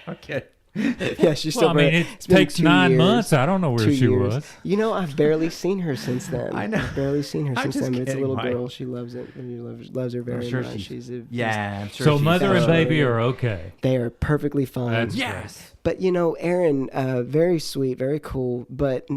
Okay.
Yeah, she's still.
It takes 9 months. I don't know where she was.
I've barely seen her since then. I know. I've barely seen her since then. But it's a little
Mike.
girl. She loves it. Loves her very much.
I'm sure.
So mother and baby are okay.
They are perfectly fine.
Yes.
But Erin, very sweet, very cool. But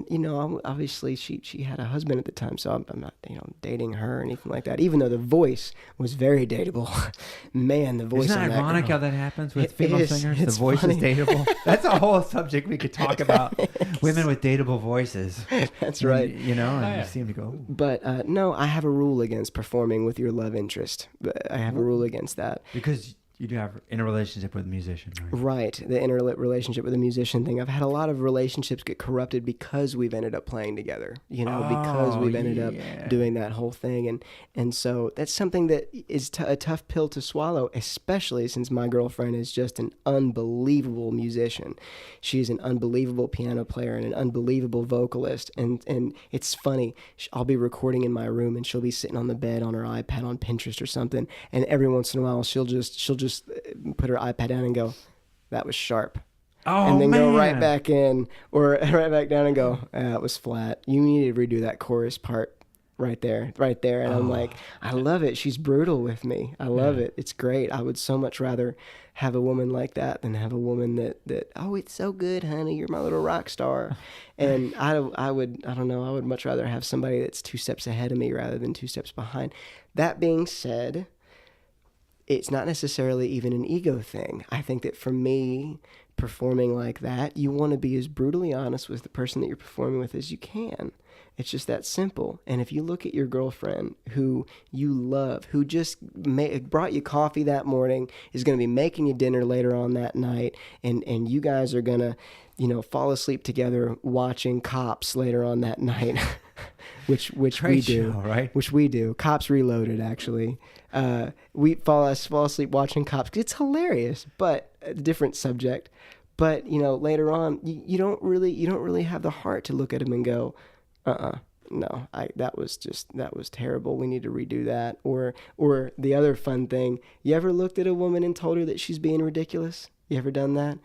obviously she had a husband at the time, so I'm not dating her or anything like that. Even though the voice was very dateable. Man, the voice.
Isn't that ironic how that happens with female singers? The voice
funny.
is dateable. That's a whole subject we could talk about. Women with dateable voices.
That's right.
And you seem to go.
But no, I have a rule against performing with your love interest. I have a rule against that.
Because you do have in a relationship with a musician, right?
Right, the inner relationship with a musician thing. I've had a lot of relationships get corrupted because we've ended up playing together. Because we've ended up doing that whole thing, and so that's something that is a tough pill to swallow, especially since my girlfriend is just an unbelievable musician. She's an unbelievable piano player and an unbelievable vocalist, and it's funny. I'll be recording in my room, and she'll be sitting on the bed on her iPad on Pinterest or something, and every once in a while she'll just just put her iPad down and go, "That was sharp."
Oh,
and then
man.
go right back in or right back down and go, "It was flat. You need to redo that chorus part right there." And I'm like, I love it. She's brutal with me. I love it. It's great. I would so much rather have a woman like that than have a woman that oh, it's so good, honey, you're my little rock star. And I would much rather have somebody that's 2 steps ahead of me rather than 2 steps behind. That being said, it's not necessarily even an ego thing. I think that for me, performing like that, you want to be as brutally honest with the person that you're performing with as you can. It's just that simple. And if you look at your girlfriend who you love, who just brought you coffee that morning, is going to be making you dinner later on that night, and you guys are going to, fall asleep together watching Cops later on that night, which we do,
show, right?
Which we do. Cops Reloaded, actually. We fall asleep watching Cops. It's hilarious, but a different subject. But later on, you don't really have the heart to look at him and go, no, that was terrible. We need to redo that. Or the other fun thing, you ever looked at a woman and told her that she's being ridiculous? You ever done that?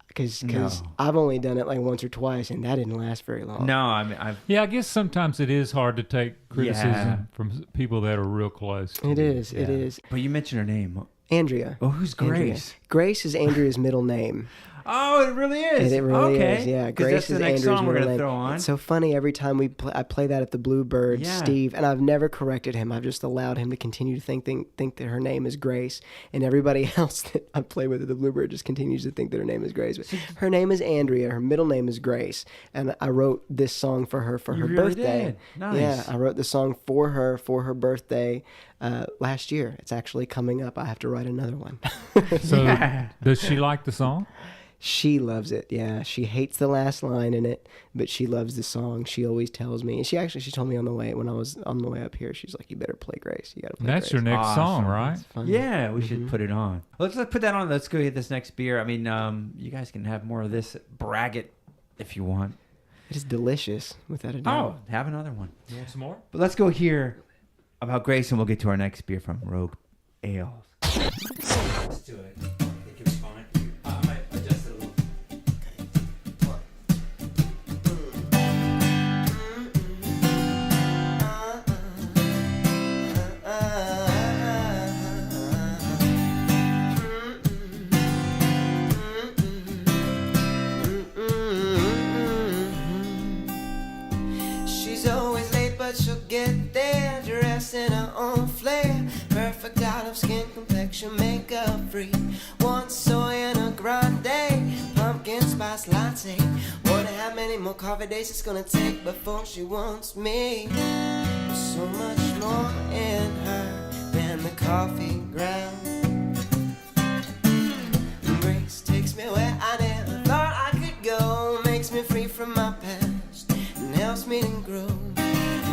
Because
No.
I've only done it like once or twice, and that didn't last very long.
No, I mean,
Yeah, I guess sometimes it is hard to take criticism from people that are real close.
It is. It is.
But you mentioned her name.
Andrea.
Oh, who's
Andrea.
Grace?
Grace is Andrea's middle name.
Oh, it really is.
It really
okay.
is, yeah.
'Cause
Grace
that's the
is
next
Andrew's
song we're
middle
gonna
name.
throw on.
It's so funny every time I play that at the Bluebird,
Yeah.
Steve, and I've never corrected him. I've just allowed him to continue to think that her name is Grace, and everybody else that I play with at the Bluebird just continues to think that her name is Grace. But her name is Andrea. Her middle name is Grace, and I wrote this song for her for
You
her
really
birthday.
did. Nice.
Yeah, I wrote the song for her birthday last year. It's actually coming up. I have to write another one.
So, does she like the song?
She loves it. Yeah, she hates the last line in it, but she loves the song. She always tells me, and she told me when I was on the way up here. She's like, "You better play Grace. You got to play
That's
Grace."
your next
Awesome.
song, right?
Fun.
Yeah, we should put it on. Let's put that on. Let's go get this next beer. I mean, you guys can have more of this Braggot if you want.
It is delicious, without a
Oh,
doubt.
have another one.
You want some more?
But let's go hear about Grace, and we'll get to our next beer from Rogue Ales. Let's do it. I think it was fine. I might adjust it a little.
She's always late, but she'll get there, dressed in her own flair. Perfect olive skin, complexion, makeup free. One soy and a grande, pumpkin spice latte. Wonder how many more coffee days it's gonna take before she wants me. There's so much more in her than the coffee ground. Grace takes me where I never thought I could go, makes me free from my past and helps me to grow.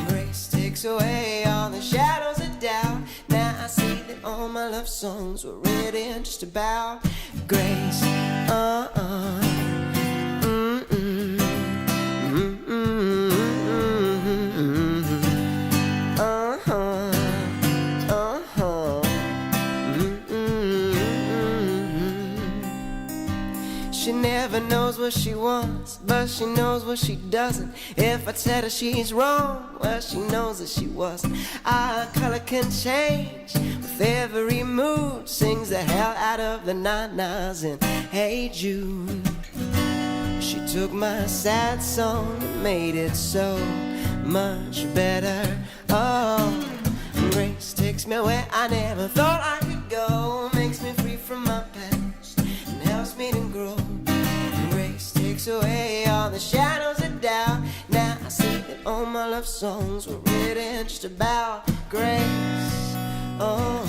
Grace takes away all the shadows of doubt. Now I see that all my love songs were written just about Grace. She never knows what she wants, but she knows what she doesn't. If I tell her she's wrong, well, she knows that she wasn't. Our color can change with every mood. Sings the hell out of the na-nas in Hey Jude. She took my sad song and made it so much better. Oh, Grace takes me where I never thought I could go, makes me free from my past and helps me to grow. Grace takes away all the shadows of doubt. Now I see that all my love songs were written just about Grace. Oh,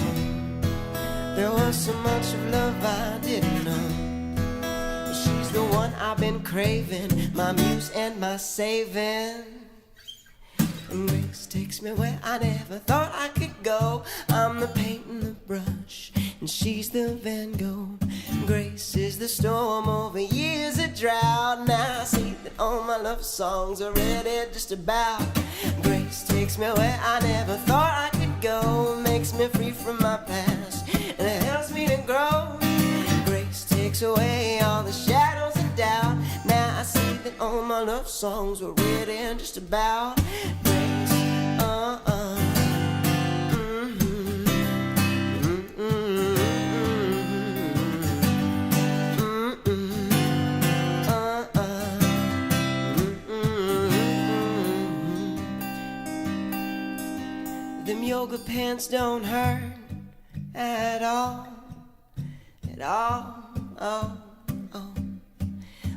there was so much of love I didn't know. She's the one I've been craving, my muse and my saving. And Grace takes me where I never thought I could go. I'm the paint and the brush, and she's the Van Gogh. Grace is the storm over years of drought. Now I see that all my love songs are written just about Grace takes me where I never thought I could go, makes me free from my past, and it helps me to grow. songs were written just about grace. Them yoga pants don't hurt at all, at all. Oh, oh.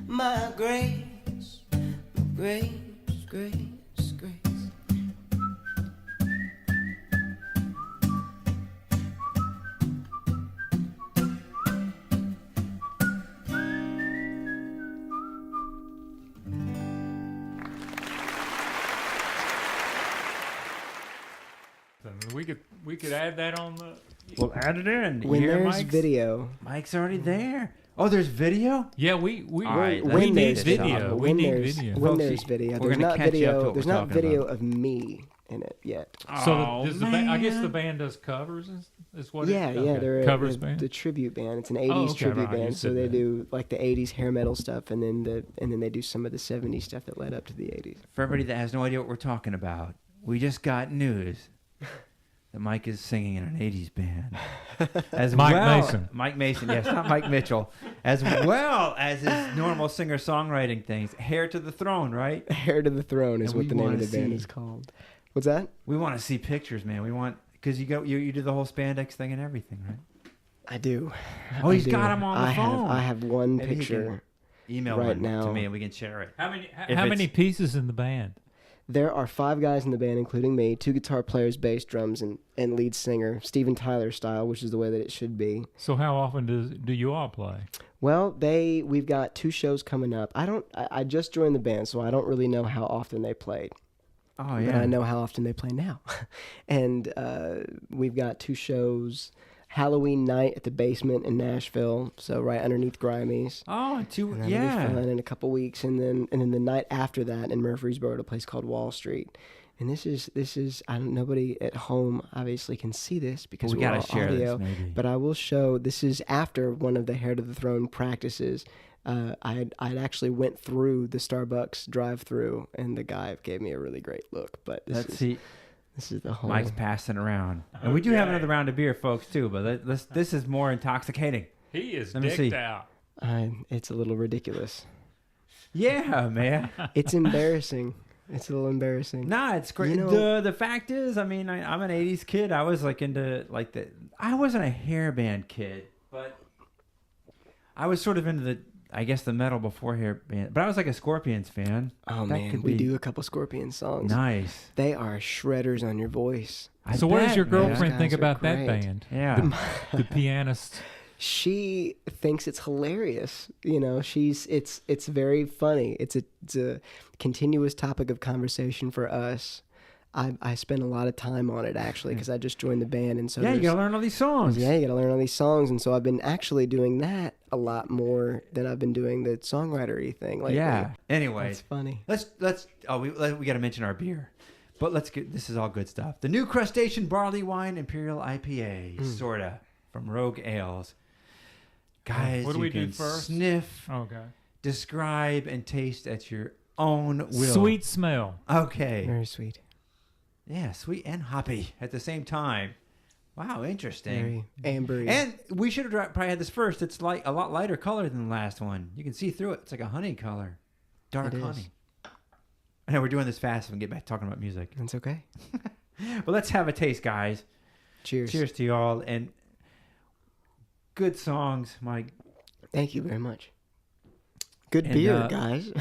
My grace, grace, grace, grace.
We could add that on the.
We'll add it in.
When
Here,
there's
Mike's-
video,
Mike's already there. Oh, there's video?
Yeah, we
All right,
we
let's
need
there's
video. We
when
need
there's
video.
when
Folks,
there's video,
we're
there's
gonna
not
catch up to
video.
what
There's
we're
not
talking
video
about.
of me in it yet.
So does the band? I guess
man.
the band does covers. Is what?
Yeah,
it,
yeah,
okay.
they're
covers
the,
band.
the tribute band. It's an '80s
Oh, okay,
tribute
right, you
band, so
said
they
that.
do like the '80s hair metal stuff, and then they do some of the '70s stuff that led up to the '80s.
For everybody that has no idea what we're talking about, we just got news that Mike is singing in an 80s band. As
Mike
well,
Mason.
Mike Mason, yes, not Mike Mitchell. As well as his normal singer-songwriting things. Hair to the Throne, right?
Hair to the Throne is
And
what
we
the name of
wanna
the band
see-
is called. What's that?
We want to see pictures, man. We want, because you do the whole spandex thing and everything, right?
I do.
Oh, he's
I do.
got him on the phone.
I have one
Maybe he
picture.
Email
Right
one
now.
to me and we can share it.
How many?
If
How
it's-
many pieces in the band?
There are 5 guys in the band, including me, 2 guitar players, bass, drums, and lead singer, Steven Tyler style, which is the way that it should be.
So how often do you all play?
Well, we've got 2 shows coming up. I just joined the band, so I don't really know how often they played.
Oh,
But
yeah.
I know how often they play now. And we've got 2 shows. Halloween night at the basement in Nashville, so right underneath Grimey's.
Oh,
And that'll be
yeah.
fun in a couple weeks, and then the night after that in Murfreesboro at a place called Wall Street. And this is nobody at home obviously can see this because
we
we're
gotta
all
share this,
audio.
maybe.
But I will show. This is after one of the Hair to the Throne practices. I actually went through the Starbucks drive-through, and the guy gave me a really great look. But
Let's see.
this is the whole.
Mike's passing around. And we do have another round of beer, folks, too, but this is more intoxicating.
He is
Let me see.
decked out.
It's a little ridiculous.
Yeah, man.
It's embarrassing. It's a little embarrassing.
Nah, it's great.
You know-
The fact is, I mean, I'm an 80s kid. I was like into like I wasn't a hair band kid, but I was sort of into the metal before hair band. But I was like a Scorpions fan.
Oh
That
man,
could
we
be
do a couple Scorpion songs.
Nice.
They are shredders on your voice.
So what does
bet,
your
man.
girlfriend
Those
think
guys are
about that
great.
band?
Yeah.
The pianist.
She thinks it's hilarious. You know, it's very funny. It's a continuous topic of conversation for us. I spend a lot of time on it actually because I just joined the band, and so
Yeah, you
there's-
gotta learn all these songs.
Yeah, you got to learn all these songs, and so I've been actually doing that a lot more than I've been doing the songwriter-y thing lately.
Yeah. Anyways,
It's funny.
we got to mention our beer. But let's get, this is all good stuff. The new Crustacean Barleywine Imperial IPA, Sorta, from Rogue Ales. Guys,
What do
you
we do
can
first?
sniff,
Okay.
describe, and taste at your own will.
Sweet smell.
Okay.
Very sweet.
Yeah, sweet and hoppy at the same time. Wow, interesting.
Very ambery.
And we should have probably had this first. It's like a lot lighter color than the last one. You can see through it. It's like a honey color. Dark
It is.
honey. I know we're doing this fast and get back talking about music.
That's okay.
But let's have a taste, guys.
Cheers.
Cheers to y'all. And good songs, Mike.
Thank you very much. Good
And,
beer,
uh,
guys.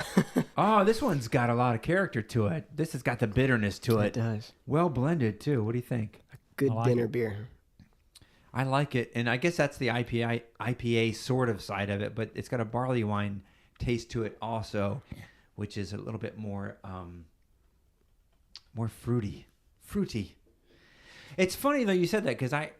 Oh, this one's got a lot of character to it. This has got the bitterness to
It
it.
does.
Well blended, too. What do you think?
Good
I like
dinner
it.
beer.
I like it. And I guess that's the IPA sort of side of it, but it's got a barley wine taste to it also, which is a little bit more more fruity. It's funny though you said that because I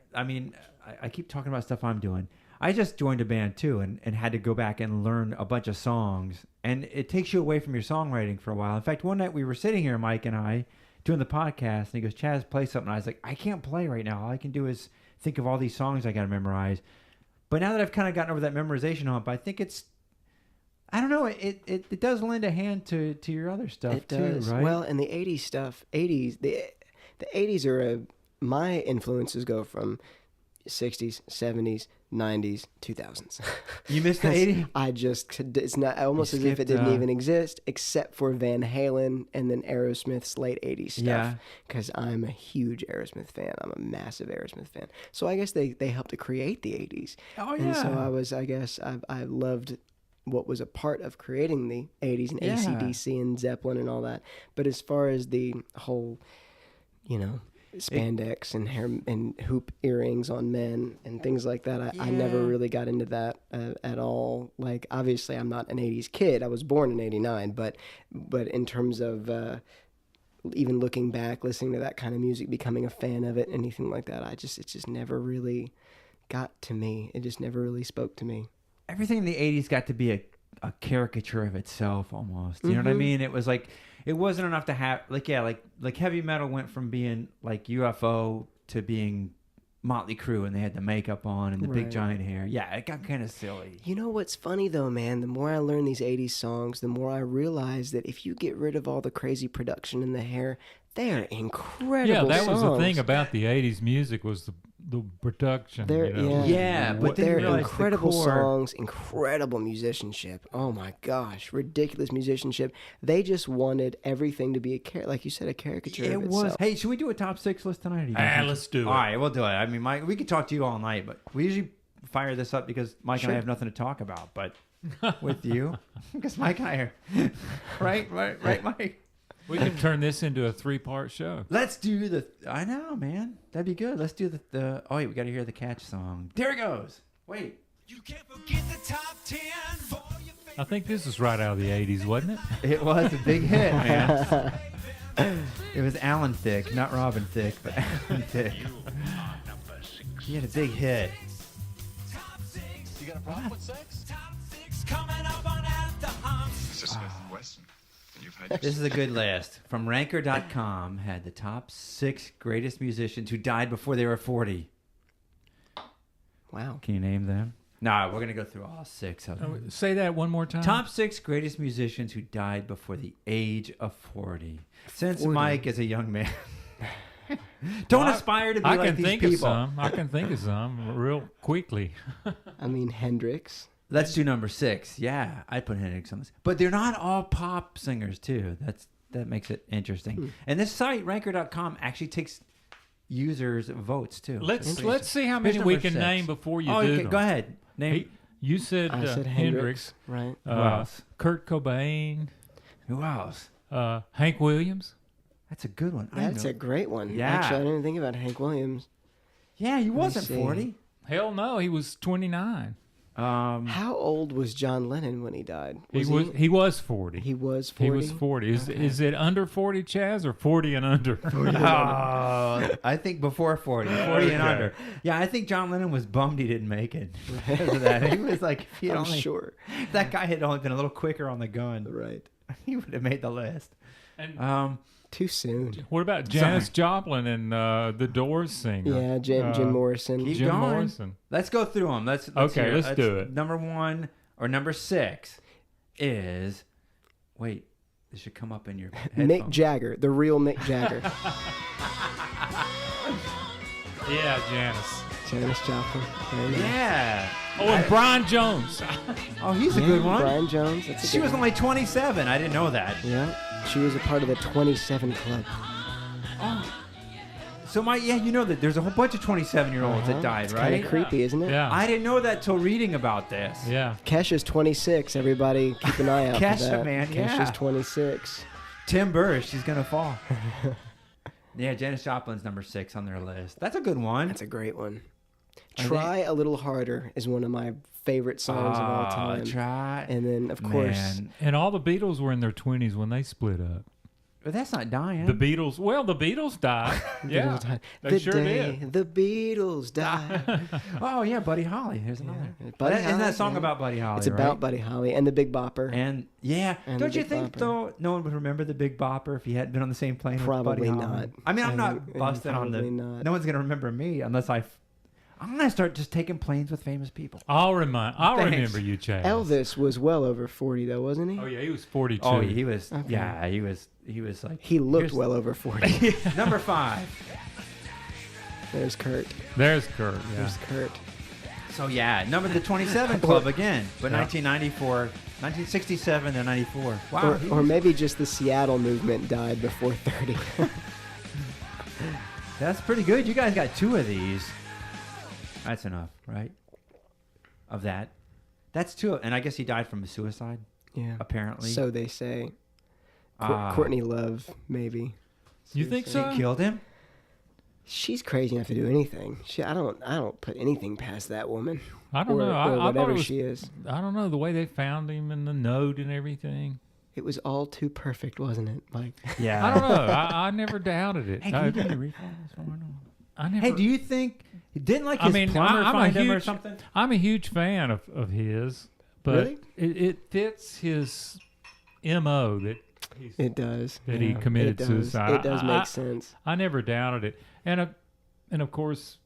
keep talking about stuff I'm doing. I just joined a band too and had to go back and learn a bunch of songs, and it takes you away from your songwriting for a while. In fact, one night we were sitting here, Mike and I, doing the podcast, and he goes, "Chaz, play something." And I was like, "I can't play right now. All I can do is think of all these songs I got to memorize." But now that I've kind of gotten over that memorization hump, I think it's I don't know. It does lend a hand to your other stuff
It does.
too, right?
Well, and the 80s stuff, the 80s are my influences go from 60s, 70s, 90s, 2000s.
You missed the 80s?
I just, it's not almost as if it didn't even exist, except for Van Halen and then Aerosmith's late 80s stuff.
Yeah.
Because I'm a huge Aerosmith fan. I'm a massive Aerosmith fan. So I guess they helped to create the 80s.
Oh, yeah.
And so I loved what was a part of creating the 80s and AC/DC and Zeppelin and all that. But as far as the whole, spandex and hair and hoop earrings on men and things like that, I never really got into that at all. Like, obviously I'm not an 80s kid. I was born in 89, but in terms of even looking back, listening to that kind of music, becoming a fan of it, anything like that, it just never really got to me. It just never really spoke to me.
Everything in the 80s got to be a caricature of itself almost. You know what I mean? It was like, it wasn't enough to have, like heavy metal went from being like UFO to being Motley Crue, and they had the makeup on and the big giant hair. Yeah, it got kind of silly.
You know what's funny though, man? The more I learn these 80s songs, the more I realize that if you get rid of all the crazy production in the hair, they are incredible
Yeah, that was the
songs.
thing about the 80s music was the production.
But then
they're
you realize
incredible
the core...
songs, incredible musicianship. Oh my gosh, ridiculous musicianship. They just wanted everything to be like you said, a caricature of itself.
Hey, should we do a top 6 list tonight?
Let's do it.
All right, we'll do it. I mean, Mike, we could talk to you all night, but we usually fire this up because Mike and I have nothing to talk about. But with you, because Mike and I are right, Mike.
We can turn this into a 3-part show.
Let's do the... I know, man. That'd be good. Let's do the... Oh, wait, we got to hear the catch song. There it goes. Wait.
You can't forget the top 10 for your
I think this was right out of the 80s, wasn't it?
It was a big hit, man. It was Alan Thicke, not Robin Thicke, but Alan Thicke. He had a big hit.
You got a problem with sex? Top 6 coming up on At the Hump.
This is Smith & Wesson. And you've had
This is a good list. From Ranker.com had the top 6 greatest musicians who died before they were 40.
Wow.
Can you name them? No, we're going to go through all 6 of them.
Say that one more time.
Top 6 greatest musicians who died before the age of 40. Since
40.
Mike is a young man. Don't aspire to be like these people.
I can think of some real quickly.
I mean, Hendrix.
Let's do number 6. Yeah, I'd put Hendrix on this. But they're not all pop singers, too. That makes it interesting. And this site, Ranker.com, actually takes users' votes, too.
Let's see how
Here's
many we
number
can
6.
name before you do
okay,
them.
go ahead. Name.
You said,
I said
Hendrix.
right?
Who else?
Kurt Cobain.
Who else?
Hank Williams.
That's a good one.
That's a great one.
Yeah.
Actually, I didn't think about Hank Williams.
Yeah, he wasn't
see.
40.
Hell no, he was 29.
How old was John Lennon when he died?
He was 40.
He was 40?
He was 40. Is it under 40, Chaz, or 40 and under?
I think before 40. 40 and under. Yeah, I think John Lennon was bummed he didn't make it because of that. He was like, if he had
I'm
only,
sure.
if that guy had only been a little quicker on the gun,
Right.
he would have made the list.
And
Too soon.
what about Janis Joplin and the Doors singer?
Yeah, Jim Morrison.
Keep
Jim
going.
Morrison.
Let's go through them. Let's
Okay,
hear.
let's do it.
Number 1 or number 6 is... Wait, this should come up in your headphones.
Mick Jagger, the real Mick Jagger.
Yeah, Janis.
Janis Joplin. Very nice.
Yeah.
Oh, and Brian Jones.
Oh, he's a good one.
Brian Jones. That's a
She
good
was
one.
only 27. I didn't know that.
Yeah, she was a part of the 27 Club.
So, you know that there's a whole bunch of 27-year-olds that died,
It's
right?
kind of creepy, isn't it?
Yeah.
I didn't know that till reading about this.
Yeah.
Kesha's 26. Everybody keep an eye out
Kesha,
for that.
man, yeah.
Kesha's 26.
Tim Burr, she's going to fall. Yeah, Janis Joplin's number 6 on their list. That's a good one.
That's a great one. Try a Little Harder is one of my favorite songs of all time.
Try.
And then, of course,
Man.
And all the Beatles were in their 20s when they split up.
But that's not dying.
The Beatles died. Yeah, they
the
sure
day
did.
the Beatles died.
Oh, yeah, Buddy Holly. Here's another.
Buddy
Isn't
Holly,
that song
yeah.
about Buddy Holly,
It's
right?
about Buddy Holly and the Big Bopper.
And, yeah.
And
Don't
the
you
Big
think,
Bopper.
though, no one would remember the Big Bopper if he hadn't been on the same plane
Probably
with Buddy Holly?
not.
I mean, I'm
I
not
think-
busting on the...
probably not.
No one's going to remember me unless I'm gonna start just taking planes with famous people.
I'll
Thanks.
remember you, Chaz.
Elvis was well over 40 though, wasn't he?
Oh yeah, he was 42.
Oh, he was.
Okay.
Yeah, he was like.
He looked
here's-
well over 40.
Number 5.
There's Kurt.
There's Kurt. Yeah.
There's Kurt.
So yeah, number the 27 Club again, but
Yeah.
1994, 1967 to 94. Wow.
Or maybe just the Seattle movement died before 30.
That's pretty good. You guys got 2 of these. That's enough, right? Of that. That's 2. And I guess he died from a suicide,
Yeah.
apparently.
So they say.
Ah.
Courtney Love, maybe.
You think so?
He killed him?
She's crazy enough to do anything. I don't put anything past that woman.
I don't know.
Or
I thought
whatever
it was,
she is.
I don't know the way they found him and the note and everything.
It was all too perfect, wasn't it, Mike?
Yeah.
I don't know. I never doubted it.
Hey, can you give me a refund on this one?
I never.
Hey, do you think didn't like his plumber
I'm
find
a
him or
huge,
something?
I'm a huge fan of his, but
Really?
it fits his MO that
It does.
that he
Yeah,
committed
it does.
suicide.
It does make sense.
I never doubted it, and of course,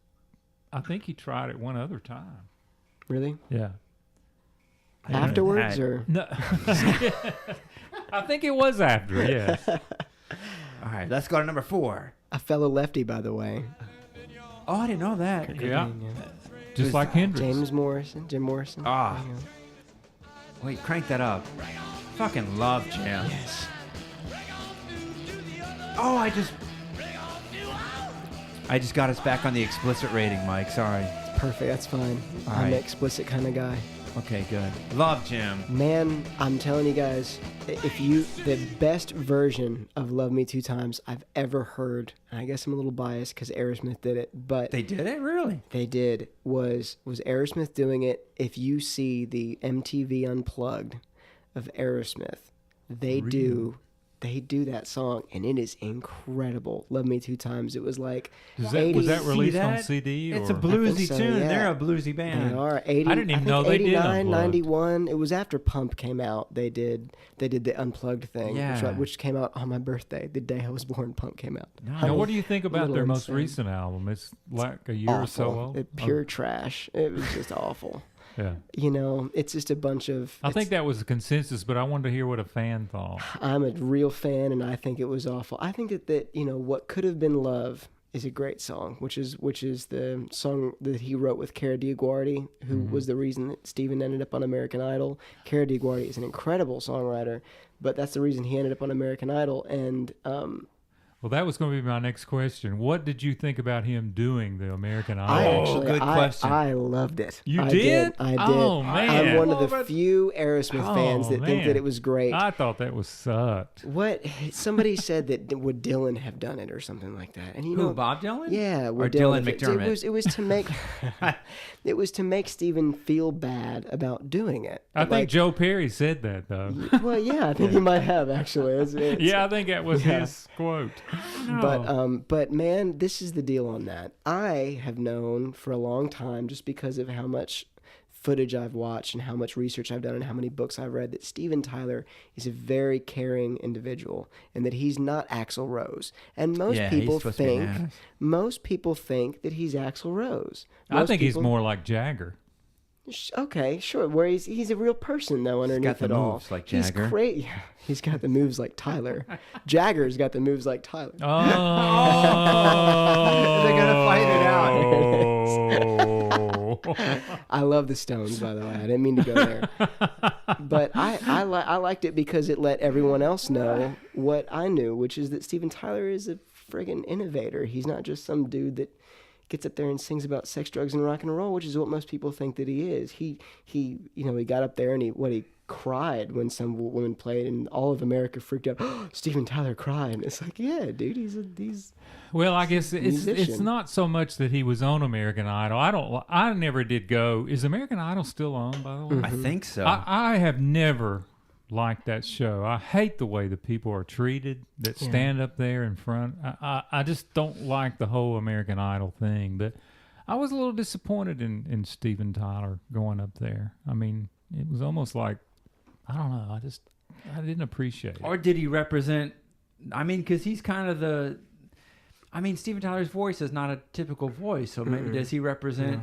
I think he tried it one other time.
Really?
Yeah.
Afterwards,
that.
or
No. I think it was after. Yes.
All right, let's go to number 4.
a fellow lefty, by the way.
Oh, I didn't know that.
Yeah.
Yeah.
Just like Hendrix.
Jim Morrison.
Ah.
Yeah.
Wait, crank that up. Fucking love Jim.
Yes.
Oh, I just got us back on the explicit rating, Mike. Sorry.
Perfect. That's fine.
All
I'm
right.
an explicit kind of guy.
Okay, good. Love Jim.
Man, I'm telling you guys, the best version of Love Me Two Times I've ever heard, and I guess I'm a little biased because Aerosmith did it, but
They did it, really?
they did, was Aerosmith doing it. If you see the MTV Unplugged of Aerosmith, they do that song, and it is incredible. Love Me Two Times. It was like
Was
80s.
that released on
that?
CD?
It's
or?
a bluesy
so,
tune.
yeah.
They're a bluesy
They
band.
are 80.
I didn't even
think
know they did
89,
Unplugged.
91. It was after Pump came out. They did the Unplugged thing,
Yeah.
which came out on my birthday, the day I was born. Pump came out.
Now, what do you think about
little
their most
insane.
recent album? It's like a year or so
Awful.
old.
Pure trash. It was just awful.
Yeah.
You know, it's just a bunch of.
I think that was the consensus, but I wanted to hear what a fan thought.
I'm a real fan, and I think it was awful. I think that What Could Have Been Love is a great song, which is the song that he wrote with Cara DioGuardi, who was the reason that Steven ended up on American Idol. Cara DioGuardi is an incredible songwriter, but that's the reason he ended up on American Idol. And
Well, that was going to be my next question. What did you think about him doing the American Idol?
good question.
I loved it.
You
I
did?
I did.
Oh, man.
I'm one of the few Aerosmith fans that think
man.
that it was great.
I thought that was sucked.
What somebody said that would Dylan have done it or something like that, and you
Who,
know,
Bob Dylan?
yeah,
Or
would
Dylan
it
McDermott?
it was to make it was to make Steven feel bad about doing it.
I think Joe Perry said that, though.
Well, yeah, I think he might have actually. It's-
Yeah, I think that was
Yeah.
his quote.
But man, this is the deal on that. I have known for a long time, just because of how much footage I've watched and how much research I've done and how many books I've read, that Steven Tyler is a very caring individual and that he's not Axl Rose. And most
Yeah, he's
people
supposed to be an
think
ass.
that he's Axl Rose.
I
Most
think he's
people-
more like Jagger.
Okay, sure. Where he's a real person though underneath
the
it all.
moves like
He's
Jagger.
great. Yeah, he's got the moves like Tyler. Jagger's got the moves like Tyler.
Oh.
They're gonna fight it out.
I love the Stones, by the way. I didn't mean to go there, but I liked it because it let everyone else know what I knew, which is that Steven Tyler is a friggin' innovator. He's not just some dude that gets up there and sings about sex, drugs, and rock and roll, which is what most people think that he is. He got up there and he cried when some woman played, and all of America freaked out. Steven Tyler cried. And it's like, yeah, dude, he's.
Well, I guess it's
musician.
not so much that he was on American Idol. I never did go. Is American Idol still on, by the way?
I think so.
I have never liked that show. I hate the way the people are treated that stand up there in front. I just don't like the whole American Idol thing. But I was a little disappointed in Steven Tyler going up there. I mean, it was almost like, I don't know. I didn't appreciate it.
Or did he represent? I mean, because he's kind of the. I mean, Steven Tyler's voice is not a typical voice, so maybe does he represent,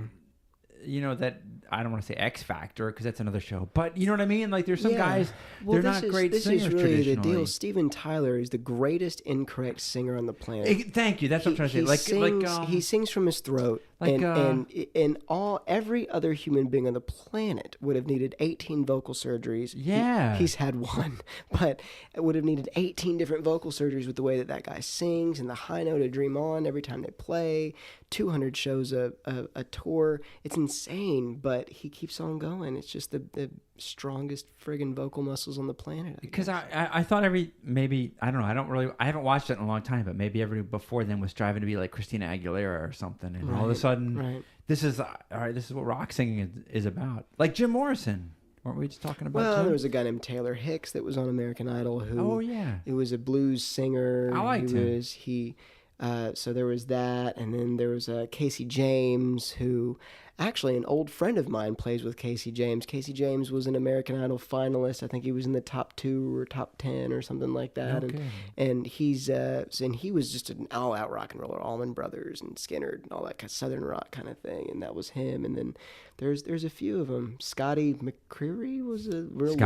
that, I don't want to say X Factor because that's another show, but you know what I mean? Like, there's some guys, they're not great singers
This is really
traditionally.
the deal. Steven Tyler is the greatest incorrect singer on the planet.
Thank you. That's what I'm trying to say.
He sings from his throat,
like,
and every other human being on the planet would have needed 18 vocal surgeries.
Yeah.
He's had one, but it would have needed 18 different vocal surgeries with the way that guy sings and the high note of Dream On every time they play, 200 shows a tour. It's insane, but he keeps on going. It's just the strongest friggin' vocal muscles on the planet.
Because I thought I don't know, I haven't watched it in a long time, but maybe every before then was striving to be like Christina Aguilera or something, and all of a sudden, this is what rock singing is about. Like Jim Morrison, weren't we just talking about?
Well,
Jim?
there was a guy named Taylor Hicks that was on American Idol who,
it
was a blues singer.
I liked him.
So there was that, and then there was Casey James, who actually an old friend of mine plays with Casey James. Casey James was an American Idol finalist. I think he was in the top 2 or top 10 or something like that.
Okay.
And he was just an all-out rock and roller, Allman Brothers and Skinner and all that kind of southern rock kind of thing. And that was him. And then there's a few of them. Scotty McCreery was a real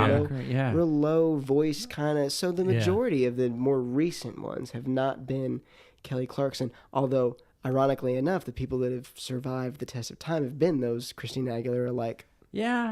low voice kind of. So the majority of the more recent ones have not been Kelly Clarkson, although ironically enough, the people that have survived the test of time have been those Christina Aguilera-like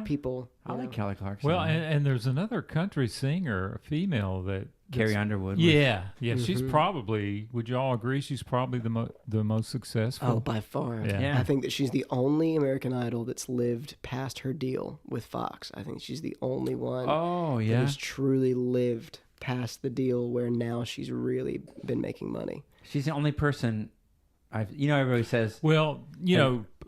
people.
I like Kelly Clarkson.
Well, and there's another country singer, a female that
Carrie Underwood.
Yeah, she's probably. Would you all agree? She's probably the most successful.
Oh, by far.
Yeah.
I think that she's the only American Idol that's lived past her deal with Fox. I think she's the only one. That has truly lived past the deal where now she's really been making money.
She's the only person. Everybody says.
Well,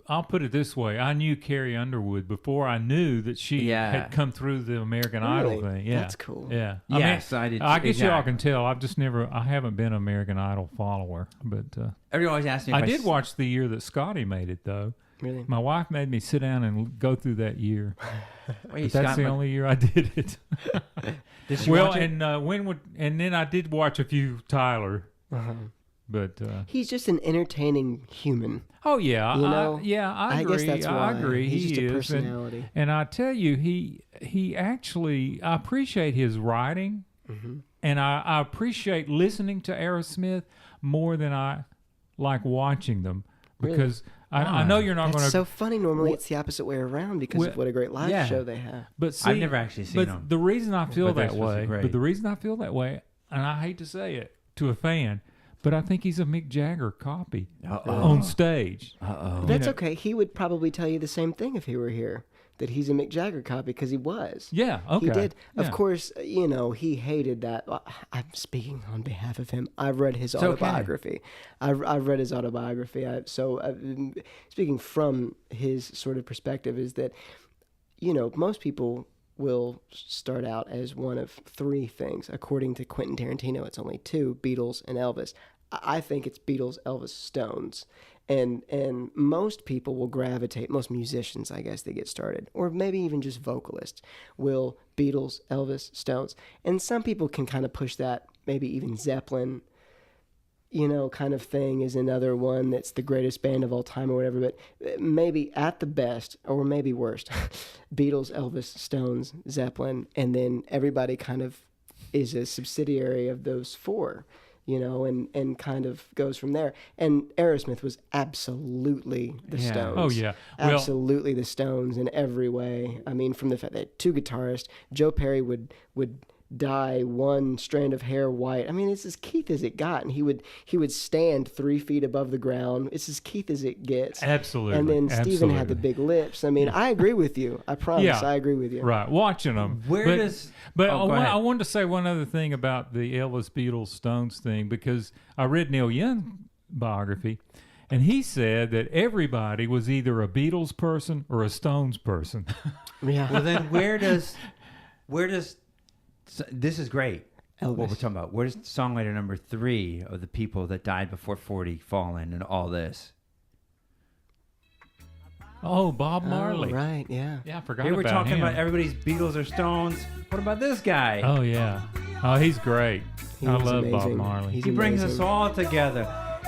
I'll put it this way: I knew Carrie Underwood before I knew that she had come through the American Idol thing. Yeah,
that's cool.
Yeah,
I did.
I guess y'all can tell. I haven't been an American Idol follower, but
everyone always asks me.
I did watch the year that Scotty made it, though.
Really?
My wife made me sit down and go through that year.
Wait,
that's the only year I did it.
Did she watch it?
And then I did watch a few Tyler. But
he's just an entertaining human.
Oh yeah, I agree.
I guess that's why.
I agree.
He's just a
is,
personality.
and I tell you, he actually. I appreciate his writing, and I appreciate listening to Aerosmith more than I like watching them because I know you're not going to.
It's so funny. Normally, it's the opposite way around because of what a great live show they have.
But see,
I've never actually seen them.
The reason I feel that way,
great.
and I hate to say it to a fan. But I think he's a Mick Jagger copy on stage.
That's okay. He would probably tell you the same thing if he were here, that he's a Mick Jagger copy because he was.
Yeah, okay.
He did.
Yeah.
Of course, he hated that. I'm speaking on behalf of him. I've read his autobiography. Okay. I've read his autobiography. Speaking from his sort of perspective is that, most people will start out as one of 3 things. According to Quentin Tarantino, it's only 2, Beatles and Elvis. I think it's Beatles, Elvis, Stones. And most people will gravitate, most musicians, I guess, they get started, or maybe even just vocalists, will Beatles, Elvis, Stones. And some people can kind of push that, maybe even Zeppelin, kind of thing is another one that's the greatest band of all time or whatever, but maybe at the best, or maybe worst, Beatles, Elvis, Stones, Zeppelin, and then everybody kind of is a subsidiary of those 4, and kind of goes from there. And Aerosmith was absolutely the Stones.
Oh, yeah.
Absolutely the Stones in every way. I mean, from the fact that 2 guitarists, Joe Perry would dye one strand of hair white. I mean, it's as Keith as it got, and he would stand 3 feet above the ground. It's as Keith as it gets.
Absolutely.
And then Steven had the big lips. I mean, I agree with you. I promise, I agree with you.
Right, watching them. But I wanted to say one other thing about the Elvis, Beatles, Stones thing, because I read Neil Young's biography, and he said that everybody was either a Beatles person or a Stones person.
Yeah.
Well, then where does this is great.
Elvis.
What we're talking about. Where's songwriter number 3 of the people that died before 40 fall in and all this?
Oh, Bob Marley.
Oh, right, yeah.
Yeah, I forgot
They
about
were talking
him.
about everybody's Beatles or Stones. What about this guy?
Oh, yeah. Oh, he's great. I love Bob
amazing.
Marley.
He's
He brings
amazing.
us all together.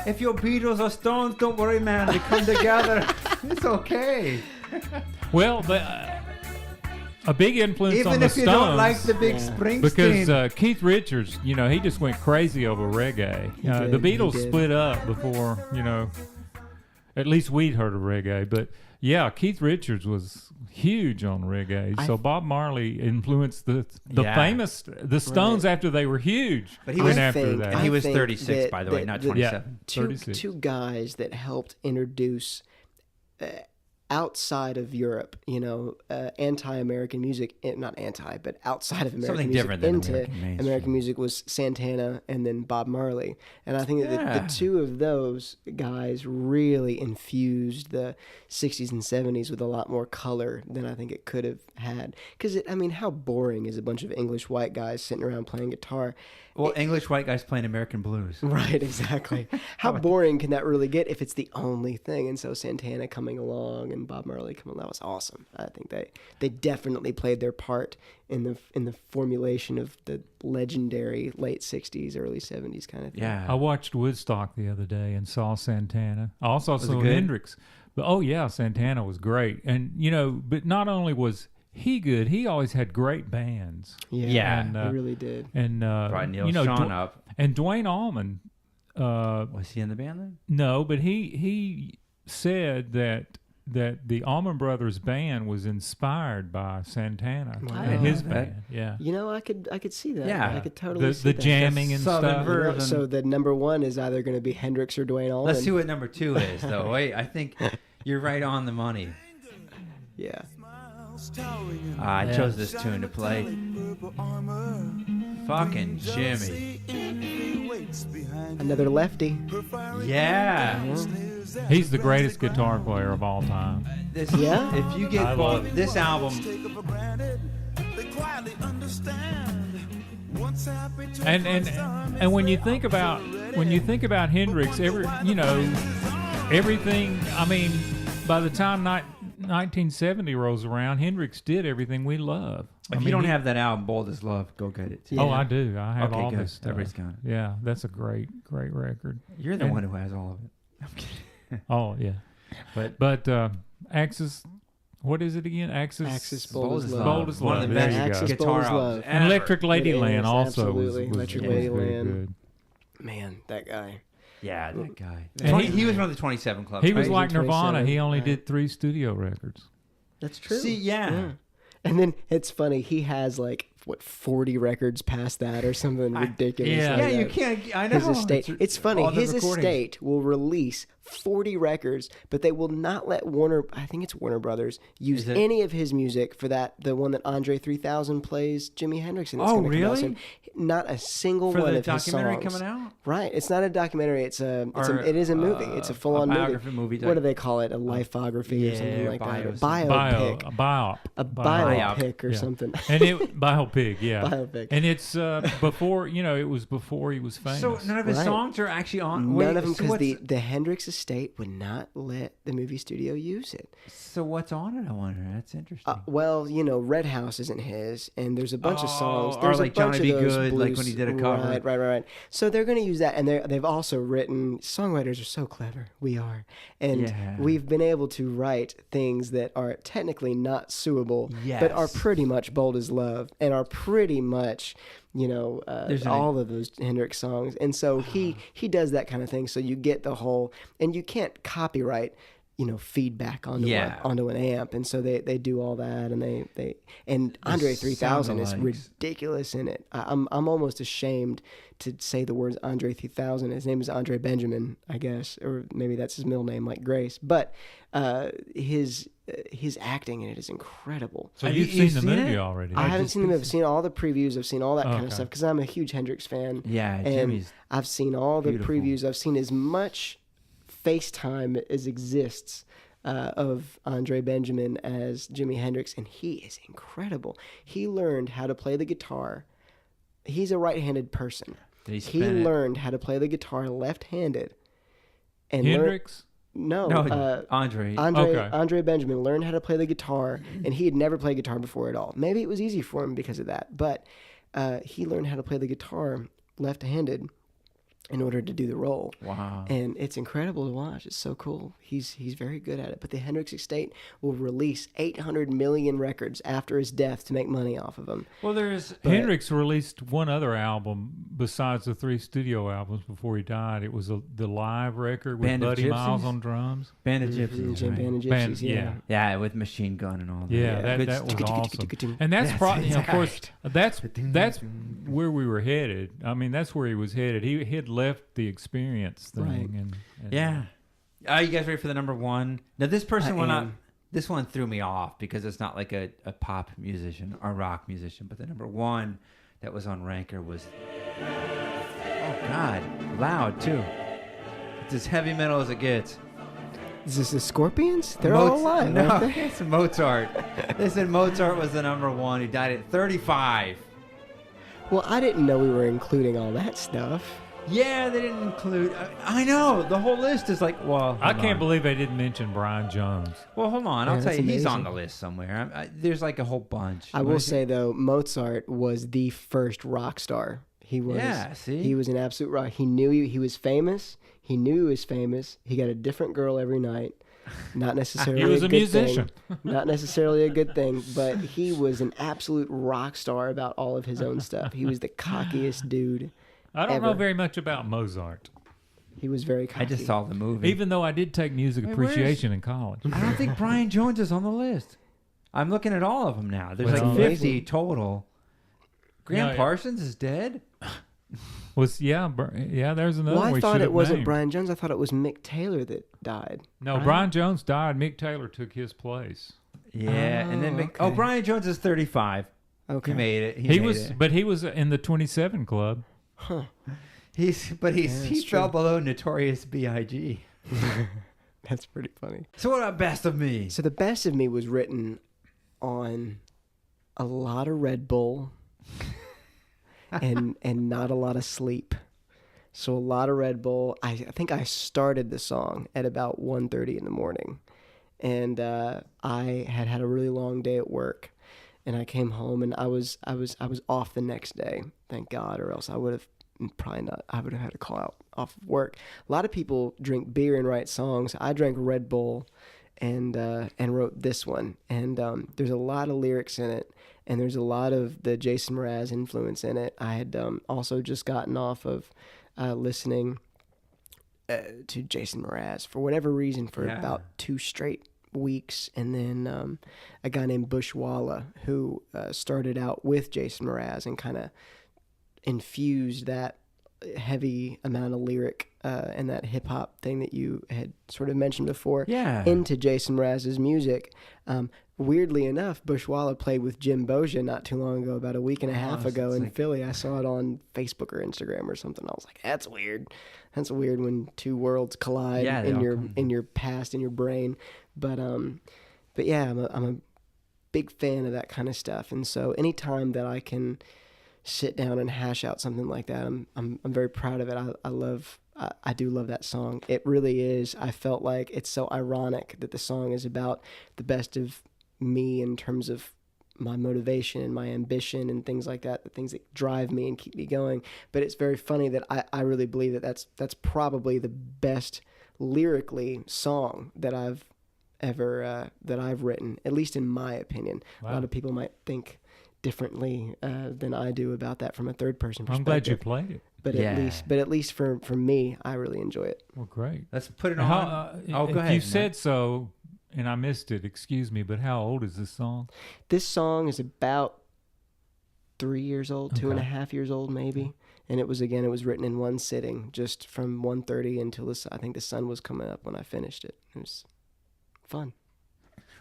If your Beatles or Stones, don't worry, man. They come together. It's okay.
Well, a big influence
Even
on the
if you
Stones.
don't like the big Springsteen.
Because Keith Richards, he just went crazy over reggae. The Beatles split up before, at least we'd heard of reggae. But yeah, Keith Richards was huge on reggae. So Bob Marley influenced the Stones after they were huge.
But he was
after that.
And he was
think
36, by the way, not 27.
Two guys that helped introduce outside of Europe, anti-American music, not anti, but outside of American
Something
music
different than
into
American
music was Santana and then Bob Marley. And I think that the two of those guys really infused the 60s and 70s with a lot more color than I think it could have had. Because, how boring is a bunch of English white guys sitting around playing guitar?
Well, English white guys playing American blues.
Right, exactly. How boring can that really get if it's the only thing? And so Santana coming along and Bob Marley coming along, that was awesome. I think they definitely played their part in the formulation of the legendary late 60s, early 70s kind of thing.
Yeah.
I watched Woodstock the other day and saw Santana. I also saw
good?
Hendrix. But Santana was great. And, but not only was he good, he always had great bands.
Yeah.
And,
he really did.
And
Brought Neil Sean up.
And Dwayne Allman.
Was he in the band then?
No, but he said that the Allman Brothers band was inspired by Santana and his band. Yeah.
I could see that.
Yeah.
I could totally see
the
that.
jamming and stuff.
So the number one is either going to be Hendrix or Dwayne Allman.
Let's see what number 2 is, though. Wait, I think you're right on the money.
Yeah.
I chose this tune to play. Fucking Jimmy.
Another lefty.
Yeah.
He's the greatest guitar player of all time.
If you
I
get
love it.
this album,
and when you think about Hendrix, everything. By the time 1970 rolls around, Hendrix did everything we love.
if you don't have that album, Bold as Love, go get it.
Oh, I do. I have
Okay,
all
good.
this stuff.
Everybody's got it.
Yeah, that's a great record.
You're the
And-
one who has all of it. I'm kidding.
Oh yeah, but Axis. What is it again?
Axis Bold as Love.
Bold as
One
Love.
of the
There
best
you go.
Axis
guitar
Bold as
albums
Love.
And Electric
It
Ladyland
is,
also
absolutely.
was
Electric
very
Ladyland.
good.
Man, that guy.
Yeah, that guy.
And
He was one of the 27 Club.
He was
right?
like Nirvana.
27,
He only
right.
did 3 studio records.
That's true.
See, yeah.
And then it's funny, he has 40 records past that or something ridiculous.
yeah.
like
Yeah, you
that.
can't. I know.
His estate. It's funny.
all the
His
recordings.
estate will release 40 records, but they will not let I think it's Warner Brothers, use
Is it?
any of his music for the one that Andre 3000 plays Jimi Hendrix in. It's
Oh,
gonna come out
really?
soon. Not a single
For
one
the
of his
documentary
songs.
coming out?
Right. It's not a documentary. It is a movie. It's a full-on
biography movie type.
What do they call it? A lifography or something like that. Or
bios.
biopic. A
Biop.
biopic or
Yeah.
something.
And it Biopic, yeah.
Biopic.
And it's before it was before he was famous.
So none of his
Right.
songs are actually on.
None
Wait,
of them,
so
because
what's-
the Hendrix estate would not let the movie studio use it.
So what's on it? I wonder. That's interesting.
Well, Red House isn't his, and there's a bunch of songs.
or
There's
like
a bunch
Johnny
of
B.
those
Good, like when he did a cover.
Right. So they're going to use that, and they've also written. Songwriters are so clever. We are, and
Yeah.
we've been able to write things that are technically not suable, but are
Yes.
pretty much Bold as Love, and are pretty much.
There's
all of those Hendrix songs, and so he does that kind of thing. So you get the whole, and you can't copyright, feedback onto an amp, and so they do all that, and they Andre 3000 is
sound-alikes.
ridiculous in it. I'm almost ashamed to say the words Andre 3000. His name is Andre Benjamin, I guess, or maybe that's his middle name, like Grace. But his acting in it is incredible.
So
Have
you've
you
seen the
seen
movie
it?
already.
I haven't seen the movie. I've seen all the previews. I've seen all that kind of
Okay.
stuff because I'm a huge Hendrix fan.
Yeah,
and
Jimmy's
I've seen all the
beautiful.
previews. I've seen as much FaceTime as exists of Andre Benjamin as Jimi Hendrix, and he is incredible. He learned how to play the guitar. He's a right-handed person.
Did he
He
spin it?
learned how to play the guitar left-handed. And
Hendrix.
No, Andre.
Andre Benjamin learned how to play the guitar, and he had never played guitar before at all. Maybe it was easy for him because of that, but he learned how to play the guitar left-handed, in order to do the role.
Wow.
And it's incredible to watch. It's so cool. He's very good at it. But the Hendrix estate will release 800 million records after his death to make money off of them.
Well, there's
Hendrix released one other album besides the 3 studio albums before he died. It was the live record with
Band of
Buddy Miles
Gypsies?
on drums.
Band of Gypsies. Right?
Band of Gypsies,
Band-
yeah.
yeah.
Yeah, with Machine Gun and all that.
Yeah,
Good
that was
stuff.
awesome. And that's probably, of course, that's where we were headed. I mean, that's where he was headed. He had left the experience thing.
Right.
And
Yeah. Are you guys ready for the number one? Now, this person
I
will not.
am.
This one threw me off because it's not like a pop musician or rock musician. But the number one that was on Ranker was, oh God, loud too. It's as heavy metal as it gets.
Is this the Scorpions? They're all alive,
No,
aren't they?
it's Mozart. They said Mozart was the number one. He died at 35.
Well, I didn't know we were including all that stuff.
Yeah, they didn't include. I know the whole list is like. Well,
I
hold
can't
on.
believe they didn't mention Brian Jones.
Well, hold on. I'll
Yeah,
tell you,
that's
he's on
amazing.
the list somewhere. There's like a whole bunch.
I
What
will
is it?
say though, Mozart was the first rock star. He was.
Yeah, see?
He was an absolute rock. He knew he was famous. He knew he was famous. He got a different girl every night. Not necessarily.
He was a
good
musician.
Thing. Not necessarily a good thing, but he was an absolute rock star about all of his own stuff. He was the cockiest dude.
I don't know
Ever.
very much about Mozart,
He was very cocky.
I just saw the movie.
even though I did take music
Wait, where's-
appreciation in college.
I don't think Brian Jones is on the list. I'm looking at all of them now. There's
Well,
like
that's
50
amazing.
total. Graham
Yeah.
Parsons is dead?
There's another
Well,
one
I
we
thought
should
it
have
wasn't
named.
Brian Jones. I thought it was Mick Taylor that died.
No, Brian Jones died. Mick Taylor took his place.
Yeah. And then
okay.
Brian Jones is 35.
Okay.
He made it.
He
made
was,
it.
but he was in the 27 Club.
He
that's
fell
true.
below Notorious B.I.G.
That's pretty funny.
So what about Best of Me?
So the Best of Me was written on a lot of Red Bull and not a lot of sleep. So a lot of Red Bull. I think I started the song at about 1:30 in the morning, and I had a really long day at work, and I came home and I was off the next day, thank God, or else I would have probably not. I would have had to call out off of work. A lot of people drink beer and write songs. I drank Red Bull and wrote this one. And there's a lot of lyrics in it, and there's a lot of the Jason Mraz influence in it. I had also just gotten off of listening to Jason Mraz for whatever reason for
Yeah.
about 2 straight weeks, and then a guy named Bushwalla who started out with Jason Mraz and kind of infused that heavy amount of lyric and that hip hop thing that you had sort of mentioned before into Jason Mraz's music. Weirdly enough, Bushwalla played with Jim Bosia not too long ago, about a week and a half ago in Philly. I saw it on Facebook or Instagram or something. I was like, that's weird. That's weird when two worlds collide in your past, in your brain. But yeah, I'm a big fan of that kind of stuff. And so anytime that I can sit down and hash out something like that, I'm very proud of it. I do love that song. It really is. I felt like it's so ironic that the song is about the best of me in terms of my motivation and my ambition and things like that, the things that drive me and keep me going. But it's very funny that I really believe that that's probably the best lyrically song that I've ever that I've written, at least in my opinion.
Wow.
A lot of people might think differently than I do about that from a third person perspective.
I'm glad you played it.
But at least for me, I really enjoy it.
Well, great.
Let's put it
How,
on. Go
if
ahead.
you said so, and I missed it, excuse me, but how old is this song?
This song is about 3 years old,
Okay.
2.5 years old maybe. And it was written in one sitting, just from 1:30 until I think the sun was coming up when I finished it. It was fun.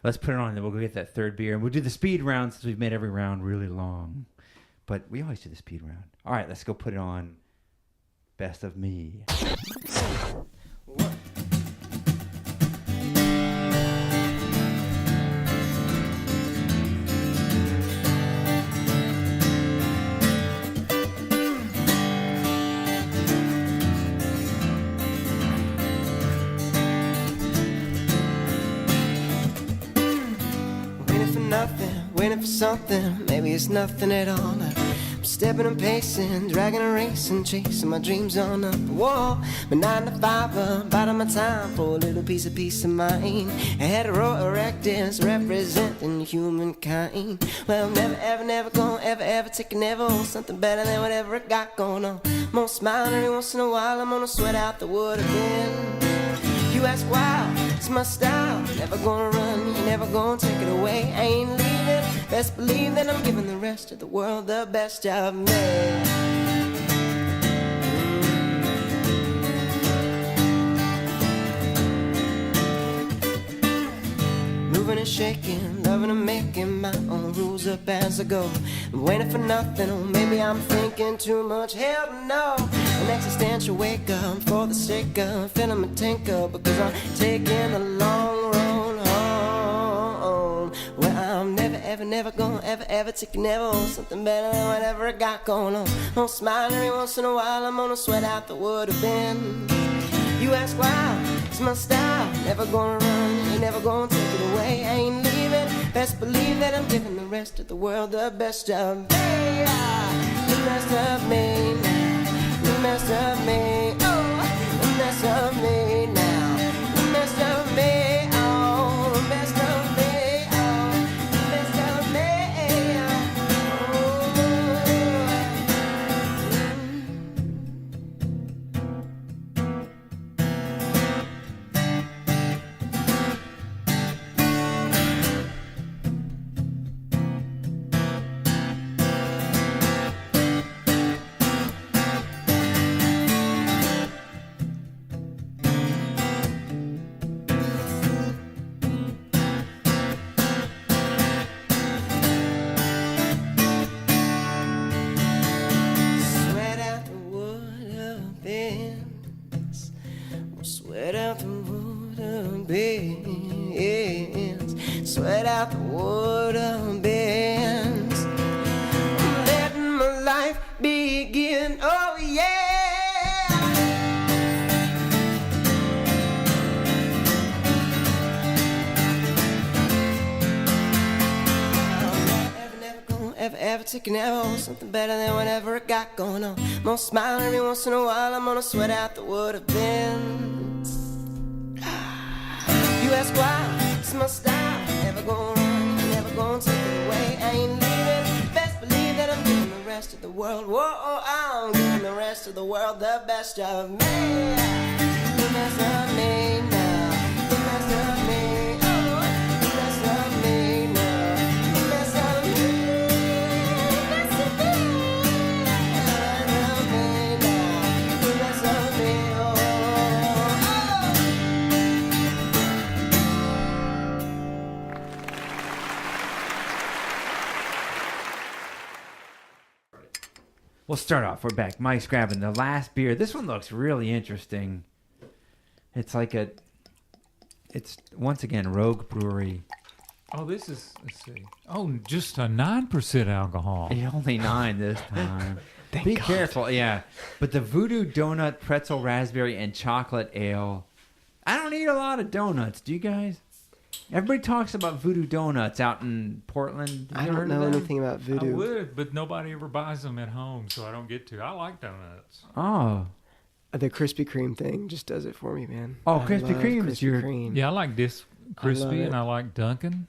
Let's put it on, and then we'll go get that third beer. And we'll do the speed round since we've made every round really long. But we always do the speed round. All right, let's go put it on Best of Me.
Waiting for nothing, waiting for something. Maybe it's nothing at all. Stepping and pacing, dragging and racing, chasing my dreams on up the wall. My 9 to 5, biding my time for a little piece of peace of mind. A hetero erectus representing humankind. Well, never, ever, never gonna ever take a never on something better than whatever I got going on. I'm gonna smile every once in a while, I'm gonna sweat out the would have been. You ask why, it's my style. Never gonna run, you're never gonna take it away. I ain't leaving, best believe that I'm giving the rest of the world the best of me. Moving and shaking, loving and making my own rules up as I go. I'm waiting for nothing, or maybe I'm thinking too much. Hell no, an existential wake up for the sake of filling my tank up, because I'm taking the long road home. Well, I'm never, ever, never gonna ever take a never on something better than whatever I got going on. I'm gonna smile every once in a while, I'm gonna sweat out the would have been. You ask why, it's my style. Never gonna run, ain't never gonna take it away. I ain't leaving, best believe that I'm giving the rest of the world the best of me. The best of me now, the best of me, oh, the best of me now, the best of me, oh, the best of me, oh, the best of me, sweat out the wood of bends, sweat out the wood of bends. I'm letting my life begin, oh yeah. Ever take an arrow on something better than whatever I got going on. I'm gonna smile every once in a while, I'm gonna sweat out the would have been. You ask why, it's my style. Never gonna run, never gonna take it away. I ain't leaving, best believe that I'm giving the rest of the world. Whoa, I'm giving the rest of the world the best of me. The best of me now, the best of me, oh, the best of me now, the best of me.
We'll start off. We're back. Mike's grabbing the last beer. This one looks really interesting. It's like it's once again Rogue Brewery.
Oh, this is, let's see. Oh, just a 9% alcohol.
Only 9 this time. Be
God.
careful, yeah. But the Voodoo Doughnut Pretzel Raspberry and Chocolate Ale. I don't eat a lot of donuts. Do you guys? Everybody talks about Voodoo Donuts out in Portland.
I don't know anything about
I
Voodoo.
would, but nobody ever buys them at home, so I don't get to. I like donuts.
Oh.
The Krispy Kreme thing just does it for me, man.
Oh,
I
Krispy
love
Kreme is your...
Kreme.
Yeah, I like this crispy,
it.
and I like Dunkin'.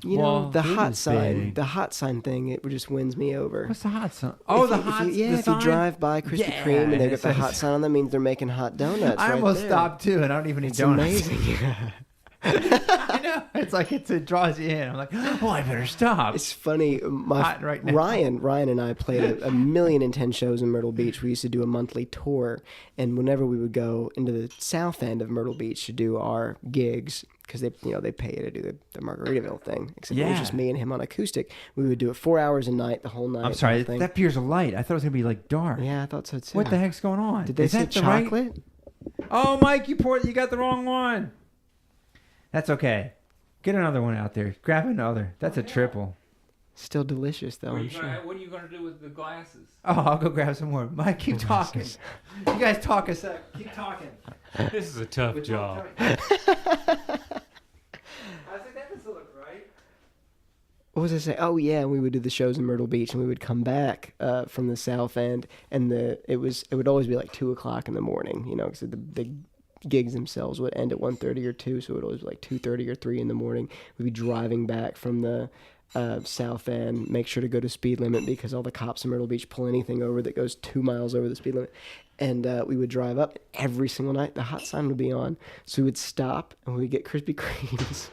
You
Well,
know, the hot
Voodoo's
sign,
big.
the hot sign thing, it just wins me over.
What's the hot sign? Oh, the hot
if you, yeah,
the
if you
sign?
drive by Krispy
Yeah,
Kreme and
and
they've
it
got the hot
says-
sign on, that means they're making hot donuts.
I
right
almost
there.
stopped too, and I don't even eat
It's
donuts.
amazing.
I know. It's like it draws you in. I'm like, oh, I better stop.
It's funny.
Hot right now.
Ryan and I played a million and 10 shows in Myrtle Beach. We used to do a monthly tour, and whenever we would go into the south end of Myrtle Beach to do our gigs, because they pay you to do the Margaritaville thing. Except it was
Yeah.
just me and him on acoustic. We would do it 4 hours a night, the whole night.
I'm sorry,
thing.
that beer's a light. I thought it was gonna be like dark.
Yeah, I thought so too.
What the heck's going on?
Did they
Is
say
that the right-
chocolate?
Oh, Mike, you got the wrong one. That's okay. Get another one out there. Grab another. That's a triple.
Still delicious though. I'm sure.
What are you going to do with the glasses?
Oh, I'll go grab some more. Mike, keep talking. You guys talk a sec. Keep talking.
This is a tough job.
I was like, that doesn't look right.
what was I saying? Oh yeah, we would do the shows in Myrtle Beach, and we would come back from the South End, and it would always be like 2:00 in the morning, you know, because the gigs themselves would end at 1:30 or 2, so it would always be like 2:30 or 3 in the morning. We'd be driving back from the South End, make sure to go to speed limit because all the cops in Myrtle Beach pull anything over that goes 2 miles over the speed limit. And we would drive up every single night. The hot sign would be on, so we would stop and we would get Krispy Kremes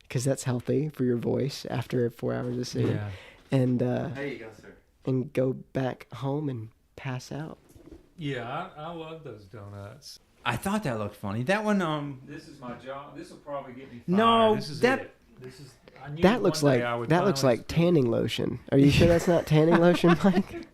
because that's healthy for your voice after 4 hours of singing.
Yeah.
And
There you go, sir.
and go back home and pass out.
Yeah, I love those donuts.
I thought that looked funny. That one,
This is my job. This will probably get me fired.
No,
this is
that-
it. This is. I knew
That looks
one day
like
I would
like
finally-
tanning lotion. Are you sure that's not tanning lotion, Mike?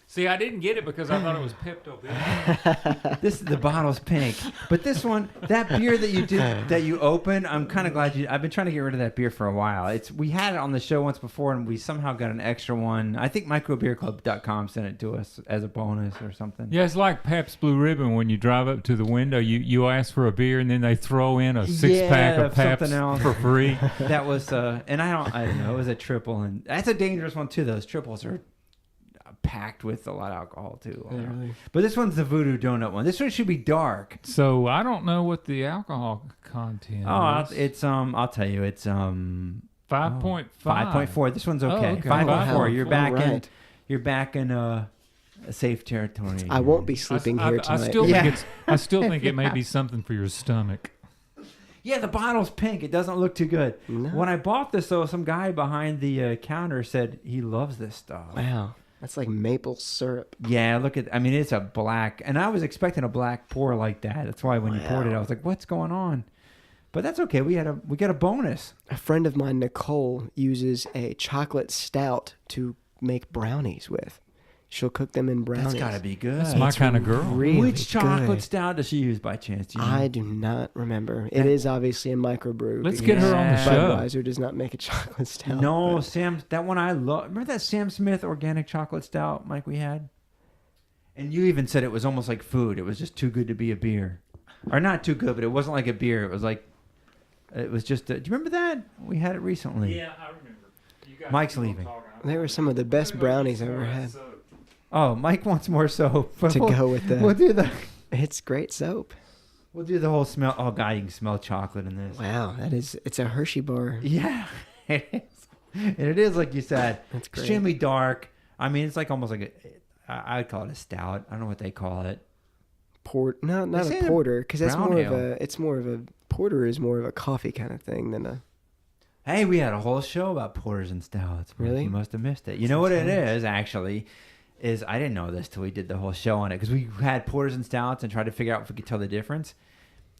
See, I didn't get it because I thought it was Pepto Bismol.
the bottle's pink. But this one, that beer that you opened, I'm kind of glad I've been trying to get rid of that beer for a while. We had it on the show once before, and we somehow got an extra one. I think microbeerclub.com sent it to us as a bonus or something.
Yeah, it's like Pabst Blue Ribbon. When you drive up to the window, you ask for a beer, and then they throw in a 6-pack of Pabst
something else
for free.
That was, and I don't know. It was a triple, and that's a dangerous one too. Those triples are packed with a lot of alcohol too.
Really?
But this one's the Voodoo Donut one. This one should be dark.
So I don't know what the alcohol content is.
I'll tell you, it's
5.5.
5.4. This one's okay.
okay.
5.4.
Wow.
You're
All
back
right.
you're back in a safe territory.
I won't be sleeping here
I
tonight.
still
Yeah.
I still think it may be something for your stomach.
Yeah, the bottle's pink. It doesn't look too good.
No.
When I bought this, though, some guy behind the counter said he loves this stuff.
Wow, that's like maple syrup.
Yeah, it's a black, and I was expecting a black pour like that. That's why when you poured it, I was like, "What's going on?" But that's okay. We got a bonus.
A friend of mine, Nicole, uses a chocolate stout to make brownies with. She'll cook them in brownies.
That's got to be good.
That's my kind of girl.
Really
Which chocolate
good.
stout does she use by chance? Do you know?
I do not remember. It is obviously a microbrew.
Let's
because
get her on the show.
Budweiser does not make a chocolate stout.
No,
but-
Sam, that one I love. Remember that Sam Smith organic chocolate stout, Mike, we had? And you even said it was almost like food. It was just too good to be a beer. Or not too good, but it wasn't like a beer. It was just do you remember that? We had it recently.
Yeah, I remember. You guys
Mike's
keep on
leaving.
talking.
They were some of the best brownies I ever had.
Oh, Mike wants more soap.
To go with the-
We'll do
It's great soap.
We'll do the whole smell. Oh, God, you can smell chocolate in this.
Wow, it's a Hershey bar.
Yeah, it is. And it is, like you said,
That's great.
extremely dark. I mean, it's like almost like I'd call it a stout. I don't know what they call it.
No, not
say
a
the
porter, because that's
brown
more
ale.
of a porter is more of a coffee kind of thing than a.
Hey, we had a whole show about porters and stouts.
Really?
You must have missed it. You know what it is, actually, is I didn't know this till we did the whole show on it, because we had porters and stouts and tried to figure out if we could tell the difference.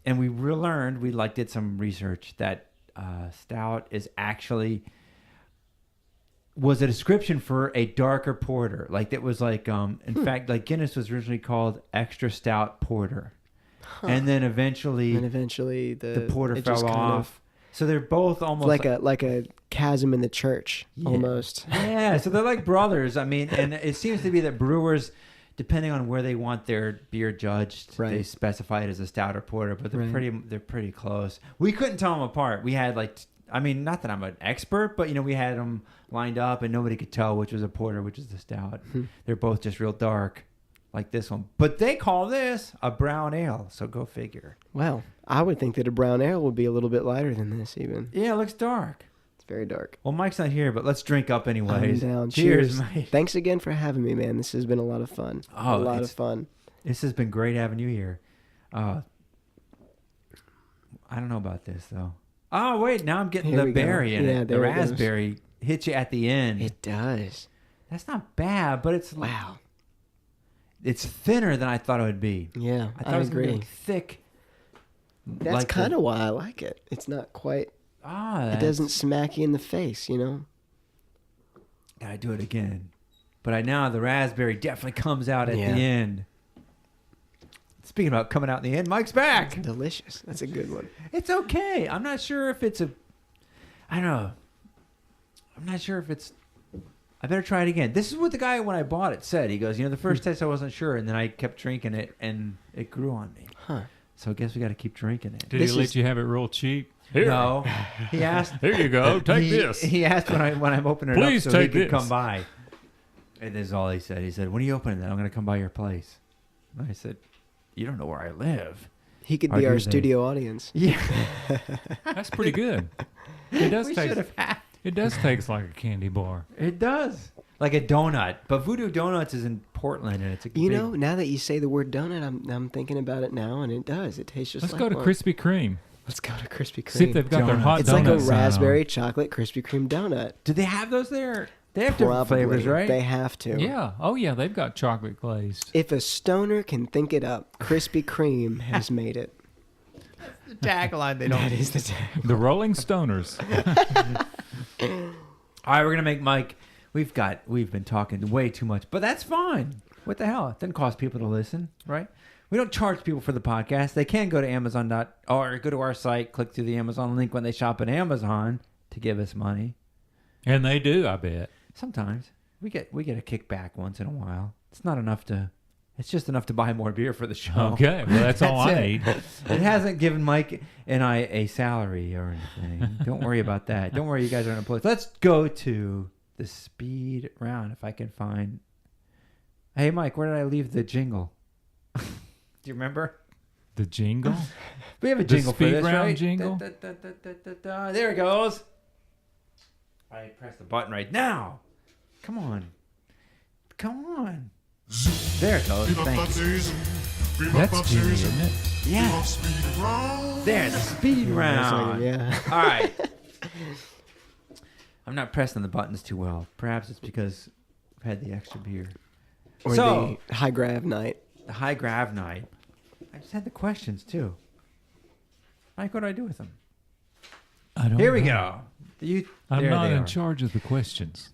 And we learned, we did some research, that stout is actually was a description for a darker porter. Like it was like, in fact, like Guinness was originally called extra stout porter. And then eventually
the
porter
it
fell
just kind of-
off. So they're both almost
like a chasm in the church, almost.
Yeah, so they're like brothers. I mean, and it seems to be that brewers, depending on where they want their beer judged, they
Right.
specify it as a stout or porter, but they're
Right.
they're pretty close. We couldn't tell them apart. We had not that I'm an expert, but we had them lined up and nobody could tell which was a porter, which was the stout. They're both just real dark, like this one. But they call this a brown ale, so go figure.
Wow, I would think that a brown ale would be a little bit lighter than this. Even
Yeah, it looks dark.
it's very dark.
Well, Mike's not here, but let's drink up anyways.
I'm down.
Cheers,
Cheers.
Mike.
Thanks again for having me, man. This has been a lot of fun.
Oh,
a lot of
it's-
fun.
This has been great having you here. I don't know about this though. Oh wait, now I'm getting
Here
the
we go.
berry in
Yeah,
it. The
there it goes.
raspberry hits you at the end.
It does.
That's not bad, but it's
Wow.
it's thinner than I thought it would be.
Yeah,
I thought
I
it was gonna be
agree.
like thick.
That's
like
kind of why I like it. It's not quite. It doesn't smack you in the face, you know.
Gotta do it again. But now the raspberry definitely comes out at
Yeah.
the end. Speaking about coming out in the end, Mike's back.
Delicious. That's a good one.
It's okay. I'm not sure if it's I don't know. I'm not sure if it's. I better try it again. This is what the guy when I bought it said. He goes, the first test I wasn't sure, and then I kept drinking it, and it grew on me.
Huh.
So I guess we got to keep drinking it.
Did
This
he let
is-
you have it real cheap? Here.
No, he asked.
Here you go. Take
he,
this.
He asked when I'm opening it
Please
up so he
take
could
this.
come by. And this is all he said. He said, "When are you opening that? I'm going to come by your place." And I said, "You don't know where I live."
He could
Or
be
do
our
they?
studio audience.
Yeah,
That's pretty good. It does
we
taste.
should have had.
It does taste like a candy bar.
It does. Like a donut. But Voodoo Donuts is in Portland, and it's a
You
big...
know, now that you say the word donut, I'm thinking about it now, and it does. It tastes just
Let's
like
go to
one.
Krispy Kreme.
Let's go to Krispy Kreme.
See if they've got their hot
It's
donut
like a
sign on.
raspberry chocolate Krispy Kreme donut.
Do they have those there? They have different
Probably.
flavors, right?
They have to.
Yeah. Oh, yeah. They've got chocolate glazed.
If a stoner can think it up, Krispy Kreme has made it.
the tagline they don't...
That is the tag.
The Rolling Stoners.
All right, we're going to make Mike... We've been talking way too much, but that's fine. What the hell? It doesn't cost people to listen, right? We don't charge people for the podcast. They can go to Amazon or go to our site, click through the Amazon link when they shop at Amazon to give us money.
And they do, I bet.
Sometimes we get a kickback once in a while. It's not enough to. It's just enough to buy more beer for the show.
Okay. Well, that's all I
it.
need.
It hasn't given Mike and I a salary or anything. Don't worry about that. Don't worry, you guys are unemployed. Let's go to the speed round if I can find. Hey, Mike, where did I leave the jingle? Do you remember?
The jingle?
We have a
The
jingle for
speed
this,
round
right?
jingle?
There it goes. I press the button right now. Come on. There it goes. Thank you.
That's Jimmy, isn't it?
Yeah. There's the speed round.
Yeah.
All right. I'm not pressing the buttons too well. Perhaps it's because I've had the extra beer.
Or
So-
the high grav night.
The high grav night. I just had the questions too. Mike, what do I do with them?
I don't
Here we
know.
go.
I'm
there
not
they
in
are.
charge of the questions.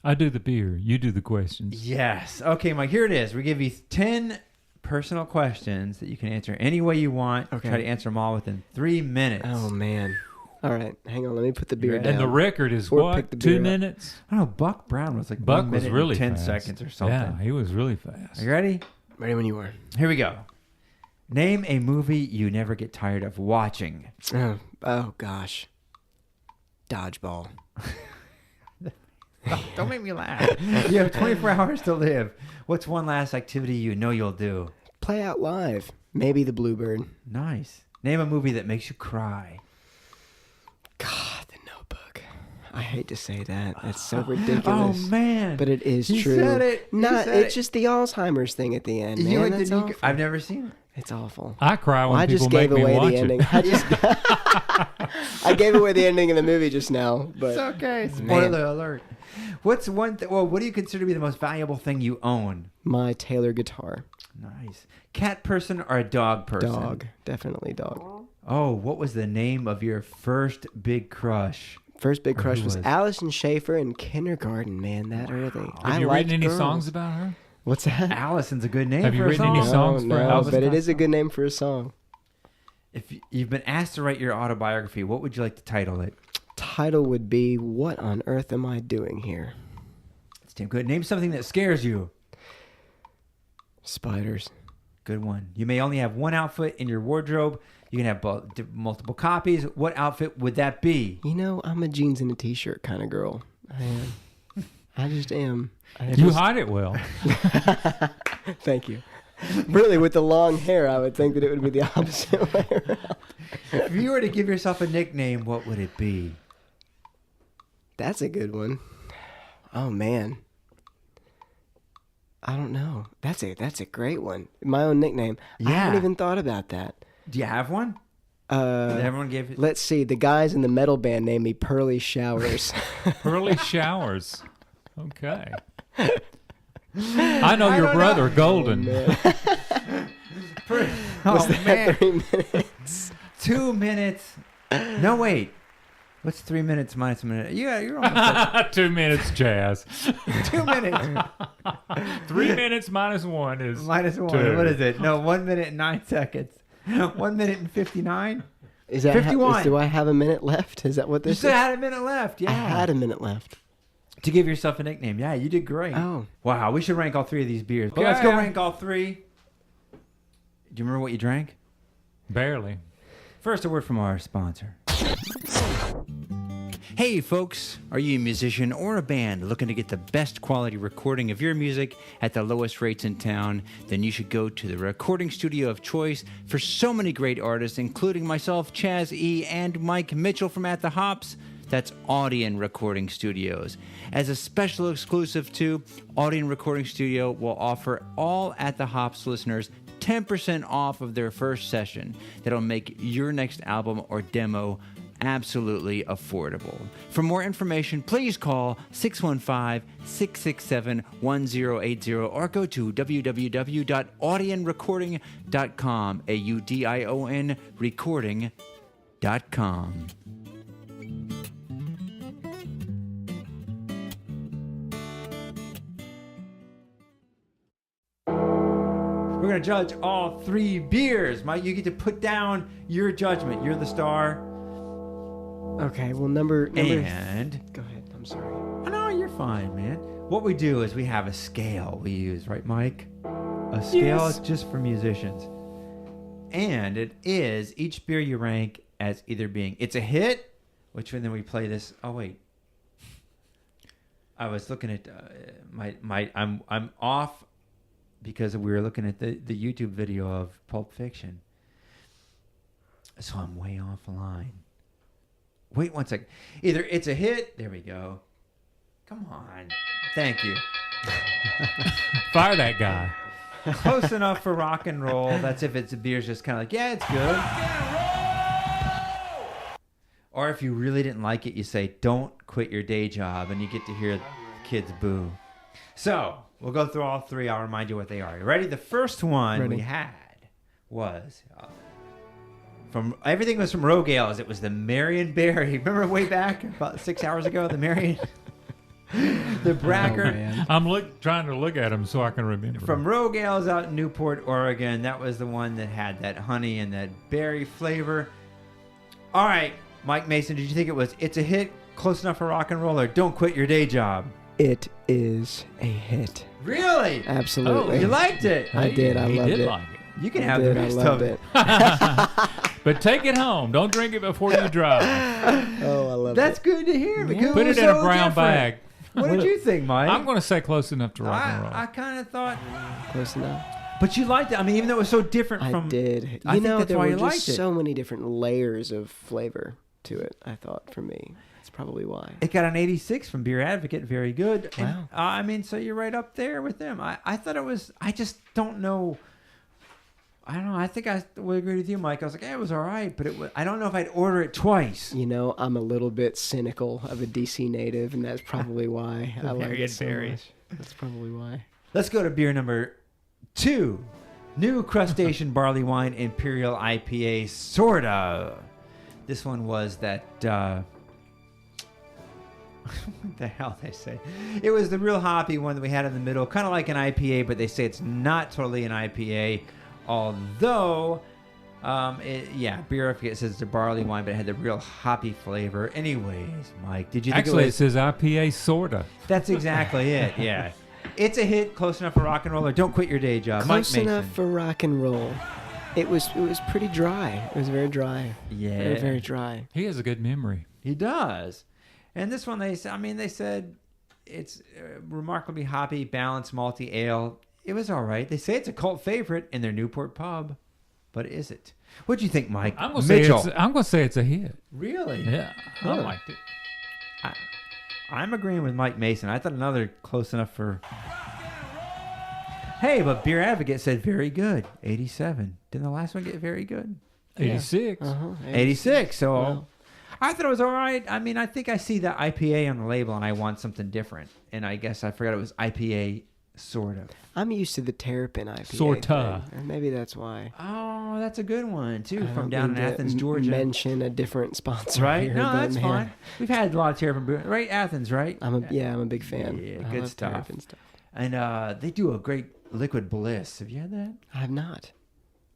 I do the beer. You do the questions.
Yes. Okay, Mike, here it is. We give you 10 personal questions that you can answer any way you want.
Okay.
Try to answer them all within 3 minutes.
Oh, man. All right. Hang on. Let me put the beer
ready?
down.
And the record is
Or
what?
pick the
2
beer up.
minutes?
I don't know. Buck Brown was like
Buck
1
was
minute
really
and 10
fast.
seconds or something.
Yeah, he was really fast.
Are you ready?
Ready when you are.
Here we go. Name a movie you never get tired of watching.
Oh gosh. Dodgeball.
Don't make me laugh. You have 24 hours to live. What's one last activity you know you'll do?
Play out live. Maybe the Bluebird.
Nice. Name a movie that makes you cry.
God, the Notebook. I hate to say that. It's so ridiculous.
Oh, man.
But it is
You
true.
said it. You
Not.
said
It's
it.
just the Alzheimer's thing at the end,
You
man.
and
That's
Danique-
awful.
I've never seen it.
It's awful.
I cry when
I
people
just
make
gave
me
away
watch
the ending.
it.
I just I gave away the ending of the movie just now, but
It's okay.
Man.
Spoiler alert. What's one? What do you consider to be the most valuable thing you own?
my Taylor guitar.
Nice. Cat person or a dog person?
Dog. Definitely dog.
Oh, what was the name of your first big crush?
First big
Or
crush
who
was
was?
Allison Schaefer in kindergarten, man, that early.
Have
I
you
liked
written any
girls.
songs about her?
What's that?
Allison's a good name.
Have you
for a
written any
song.
songs
no,
for
no,
Elvis
but it is a
Costello?
good name for a song.
If you've been asked to write your autobiography, what would you like to title it?
Title would be What on Earth Am I Doing Here?
It's damn good. Name something that scares you.
Spiders.
Good one. You may only have one outfit in your wardrobe. You can have multiple copies. What outfit would that be?
You know, I'm a jeans and a t-shirt kind of girl. I am. I just am.
You hide it well.
Thank you. Really, with the long hair, I would think that it would be the opposite way around.
If you were to give yourself a nickname, what would it be?
That's a good one. Oh man. I don't know. That's a great one. My own nickname. I haven't
Yeah.
even thought about that.
Do you have one? Did everyone give it?
Let's see. The guys in the metal band named me Pearly Showers.
Pearly Showers. Okay. I know
I
your
don't
brother,
know.
Golden.
Man.
Oh,
Was that
man.
3 minutes?
2 minutes. No, wait. What's 3 minutes minus a minute? Yeah, you're almost at
2 minutes, Jazz.
2 minutes.
3 minutes minus 1 is
Minus 1.
Two.
What is it? No, 1 minute and 9 seconds. 1 minute and 59?
Is that
51.
do I have a minute left? Is that what
You
this
still
is?
had a minute left. Yeah.
I had a minute left.
To give yourself a nickname. Yeah, you did great.
Oh.
Wow, we should rank all three of these beers. But let's go
Okay.
rank all three. Do you remember what you drank?
Barely.
First, a word from our sponsor. Hey folks, are you a musician or a band looking to get the best quality recording of your music at the lowest rates in town? Then you should go to the recording studio of choice for so many great artists, including myself, Chaz E., and Mike Mitchell from At the Hops. That's Audion Recording Studios. As a special exclusive too, Audion Recording Studio will offer all At the Hops listeners 10% off of their first session. That'll make your next album or demo absolutely affordable. For more information, please call 615-667-1080 or go to www.audionrecording.com, AUDION recording.com. We're going to judge all 3 beers. Mike, you get to put down your judgment. You're the star.
Okay, well, number
And
go ahead. I'm sorry.
oh, no, you're fine, man. What we do is we have a scale we use, right, Mike? A scale
Yes.
just for musicians. And it is each beer you rank as either being it's a hit, which and then we play this. Oh wait, I was looking at I'm off because we were looking at the YouTube video of Pulp Fiction, so I'm way off the line. Wait one second. Either it's a hit. There we go. Come on. Thank you.
Fire that guy.
Close enough for rock and roll. That's if it's a beer's just kind of like, yeah, it's good. Or if you really didn't like it, you say, don't quit your day job, and you get to hear kids boo. So we'll go through all 3. I'll remind you what they are. You ready? The first one we had was from everything was from Rogue Ales. It was the Marionberry. Remember way back about 6 hours ago, the Marion. The Braggot
I'm trying to look at him so I can remember.
from Rogue Ales out in Newport, Oregon. That was the one that had that honey and that berry flavor. All right, Mike Mason, did you think it's a hit, close enough for rock and roll, or don't quit your day job?
It is a hit.
Really?
Absolutely.
Oh, you liked it.
I did. I
he
loved
did
it.
like it.
You can
I
have
did.
the
I
rest
loved
of
it.
But take it home. Don't drink it before you drive.
Oh, I love
That's
it.
good to hear. Because
Put
was
it in a
so
brown
different.
bag.
What did you think, Mike?
I'm going to say close enough to rock and roll.
I kind of thought,
Close enough.
but you liked it. I mean, even though it was so different
I
from.
did.
I think that's
there
why
were
you liked
just
it.
so many different layers of flavor to it. I thought for me, that's probably why.
It got an 86 from Beer Advocate. Very good. And,
Wow.
I mean, so you're right up there with them. I thought it was. I just don't know. I don't know. I think I would agree with you, Mike. I was like, it was all right, but it was. I don't know if I'd order it twice.
You know, I'm a little bit cynical of a DC native, and that's probably why I like it so much. That's probably why.
Let's go to beer number 2. New Crustacean Barleywine Imperial IPA Sorta. This one was that. What the hell they say? It was the real hoppy one that we had in the middle, kind of like an IPA, but they say it's not totally an IPA. Although, Beer Advocate says it's a barley wine, but it had the real hoppy flavor. Anyways, Mike, did you think
Actually,
it
it
was?
says IPA sorta.
That's exactly it. Yeah, it's a hit, close enough for rock and roll, or don't quit your day job.
Close
Mike
enough
Mason.
for rock and roll. It was pretty dry. It was very dry.
Yeah,
Very, very dry.
He has a good memory.
he does. And this one, they said it's remarkably hoppy, balanced, malty ale. It was all right. They say it's a cult favorite in their Newport pub, but is it? What do you think, Mike?
I'm gonna
Mitchell.
say it's a hit.
Really?
Yeah, I
Huh.
liked it.
I'm agreeing with Mike Mason. I thought another close enough for. Hey, but Beer Advocate said very good. 87. Didn't the last one get very good?
86.
86. So
Wow.
I thought it was all right. I mean, I think I see the IPA on the label and I want something different. And I guess I forgot it was IPA, sort of.
I'm used to the Terrapin IPA.
Sorta.
thing, and maybe that's why.
Oh, that's a good one, too,
I
from
don't
down in
mean to
Athens, Georgia.
Mention a different sponsor.
Right?
Here,
No,
but
that's
man,
fine. We've had a lot of Terrapin Brew. Right? Athens, right?
I'm a big fan.
Yeah,
I
good
love
stuff.
Terrapin stuff.
And they do a great liquid bliss. Have you had that?
I have not.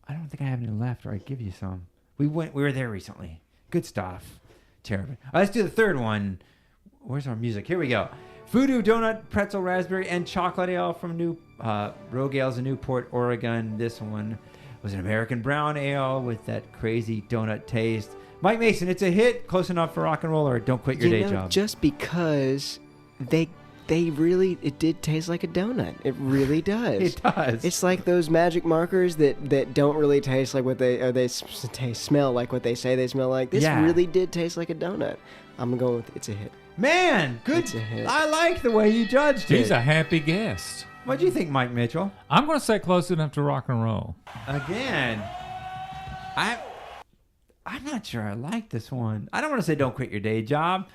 I don't think I have any left, or I'd give you some. We were there recently. Good stuff. Terrible. Let's do the third one. Where's our music? Here we go. Voodoo Doughnut, Pretzel Raspberry, and Chocolate Ale from Rogue Ales in Newport, Oregon. This one was an American brown ale with that crazy donut taste. Mike Mason, it's a hit, close enough for rock and roll, or don't quit your day job.
Just because they really, it did taste like a donut. It really does.
It does.
It's like those magic markers that don't really taste like what they smell like what they say they smell like. This really did taste like a donut. I'm going with it's a hit.
Man, good.
It's a hit.
I like the way you judged it.
He's a happy guest.
What do you think, Mike Mitchell?
I'm going to say close enough to rock and roll.
Again, I'm not sure I like this one. I don't want to say don't quit your day job.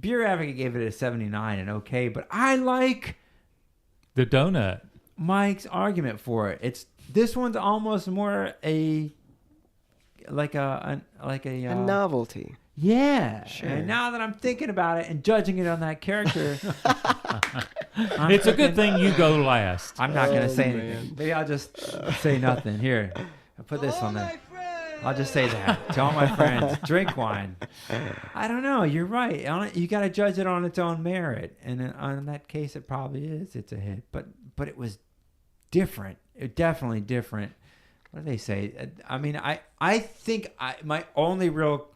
Beer Advocate gave it a 79 and okay, but I like
the donut.
Mike's argument for it. This one's almost more a
novelty.
Yeah.
Sure.
And now that I'm thinking about it and judging it on that character,
it's a good thing you go last.
I'm not going to say anything. Maybe I'll just say nothing. Here, I'll put this on there. I'll just say that to all my friends. Drink wine. I don't know. You're right. You got to judge it on its own merit, and in that case, it probably is. It's a hit, but it was different. It definitely different. What do they say? I mean, I think my only real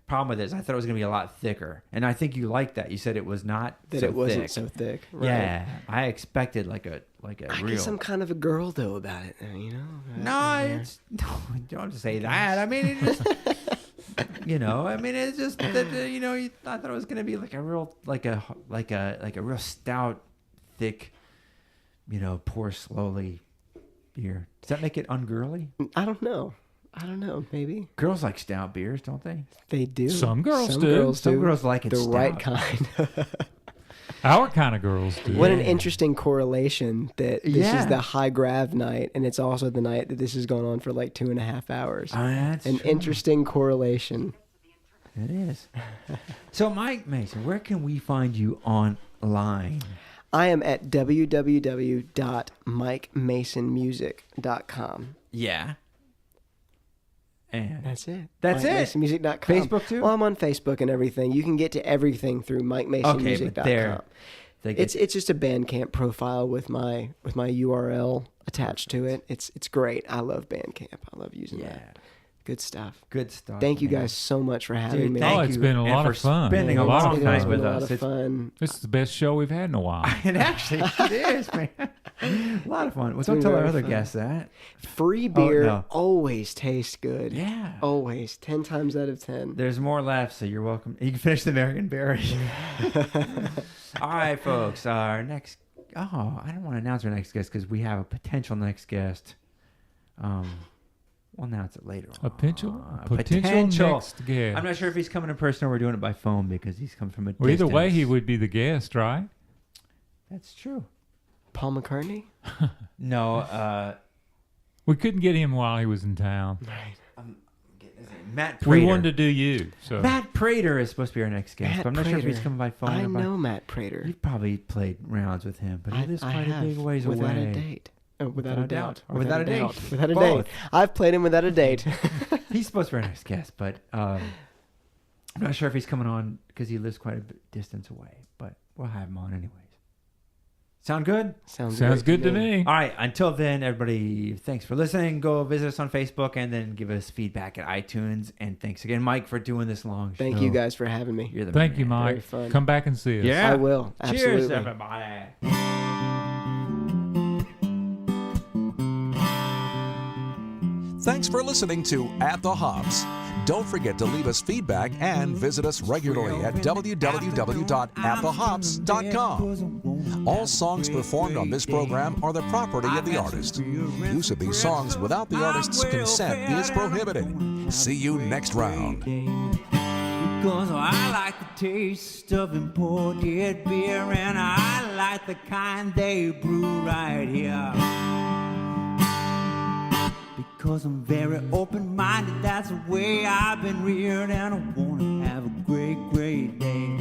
problem with this, I thought it was going to be a lot thicker, and I think you liked that. You said it was not
that
so
it wasn't
thick.
so thick. Right.
Yeah, I expected like a
I
real.
guess I'm kind of a girl though about it, you know.
No, don't say that. I mean, it just, it's just that you thought it was gonna be like a real, like a real stout, thick, pour slowly beer. Does that make it ungirly?
I don't know. Maybe
girls like stout beers, don't they?
They do.
Some girls do.
Some girls like it
the
stout.
right kind.
Our kind of girls do.
What an interesting correlation that this is the high grav night, and it's also the night that this has gone on for like 2.5 hours.
That's
an
true.
Interesting correlation.
It is. So, Mike Mason, where can we find you online?
I am at www.mikemasonmusic.com.
Yeah. And
that's it.
That's it.
MikeMasonMusic.com.
Facebook too?
Well, I'm on Facebook and everything. You can get to everything through MikeMasonMusic.com.
Okay, but there,
it's just a Bandcamp profile with my URL attached to it. It's great. I love Bandcamp. I love using that. Good stuff.
Good stuff.
Thank you guys so much for having me.
It's been a lot of fun.
Spending a long night with us.
A lot of fun.
This is the best show we've had in a while.
It actually is, man. A lot of fun. Well, don't tell our other guests that.
Free beer always tastes good.
Yeah.
Always. 10 times out of 10.
There's more left, so you're welcome. You can finish the Marionberry. All right, folks. Our next... Oh, I don't want to announce our next guest because we have a potential next guest. We'll announce it later on.
Potential next guest.
I'm not sure if he's coming in person or we're doing it by phone because he's come from a
well,
distance.
Either way, he would be the guest, right?
That's true.
Paul McCartney?
No.
We couldn't get him while he was in town.
Right.
Matt Prater.
We wanted to do you. So.
Matt Prater is supposed to be our next guest, but I'm not sure if he's coming by phone.
I know Matt Prater.
You've probably played rounds with him, but he lives quite a big ways
without
away.
A date. Oh, without a doubt.
Without a date.
Without a
Both.
date. I've played him without a date.
He's supposed to be our next guest, but I'm not sure if he's coming on because he lives quite a distance away, but we'll have him on anyways. Sound good?
Sounds
good to me.
All right. Until then, everybody, thanks for listening. Go visit us on Facebook and then give us feedback at iTunes. And thanks again, Mike, for doing this long show.
Thank you guys for having me.
You're the
Thank you,
man.
Mike.
Very fun.
Come back and see us.
Yeah.
I will. Absolutely.
Cheers, everybody.
Thanks for listening to At the Hops. Don't forget to leave us feedback and visit us regularly at www.atthehops.com. All songs performed on this program are the property of the artist. Use of these songs without the artist's consent is prohibited. See you next round.
Because I like the taste of imported beer, and I like the kind they brew right here. Because I'm very open-minded, that's the way I've been reared, and I want to have a great, great day.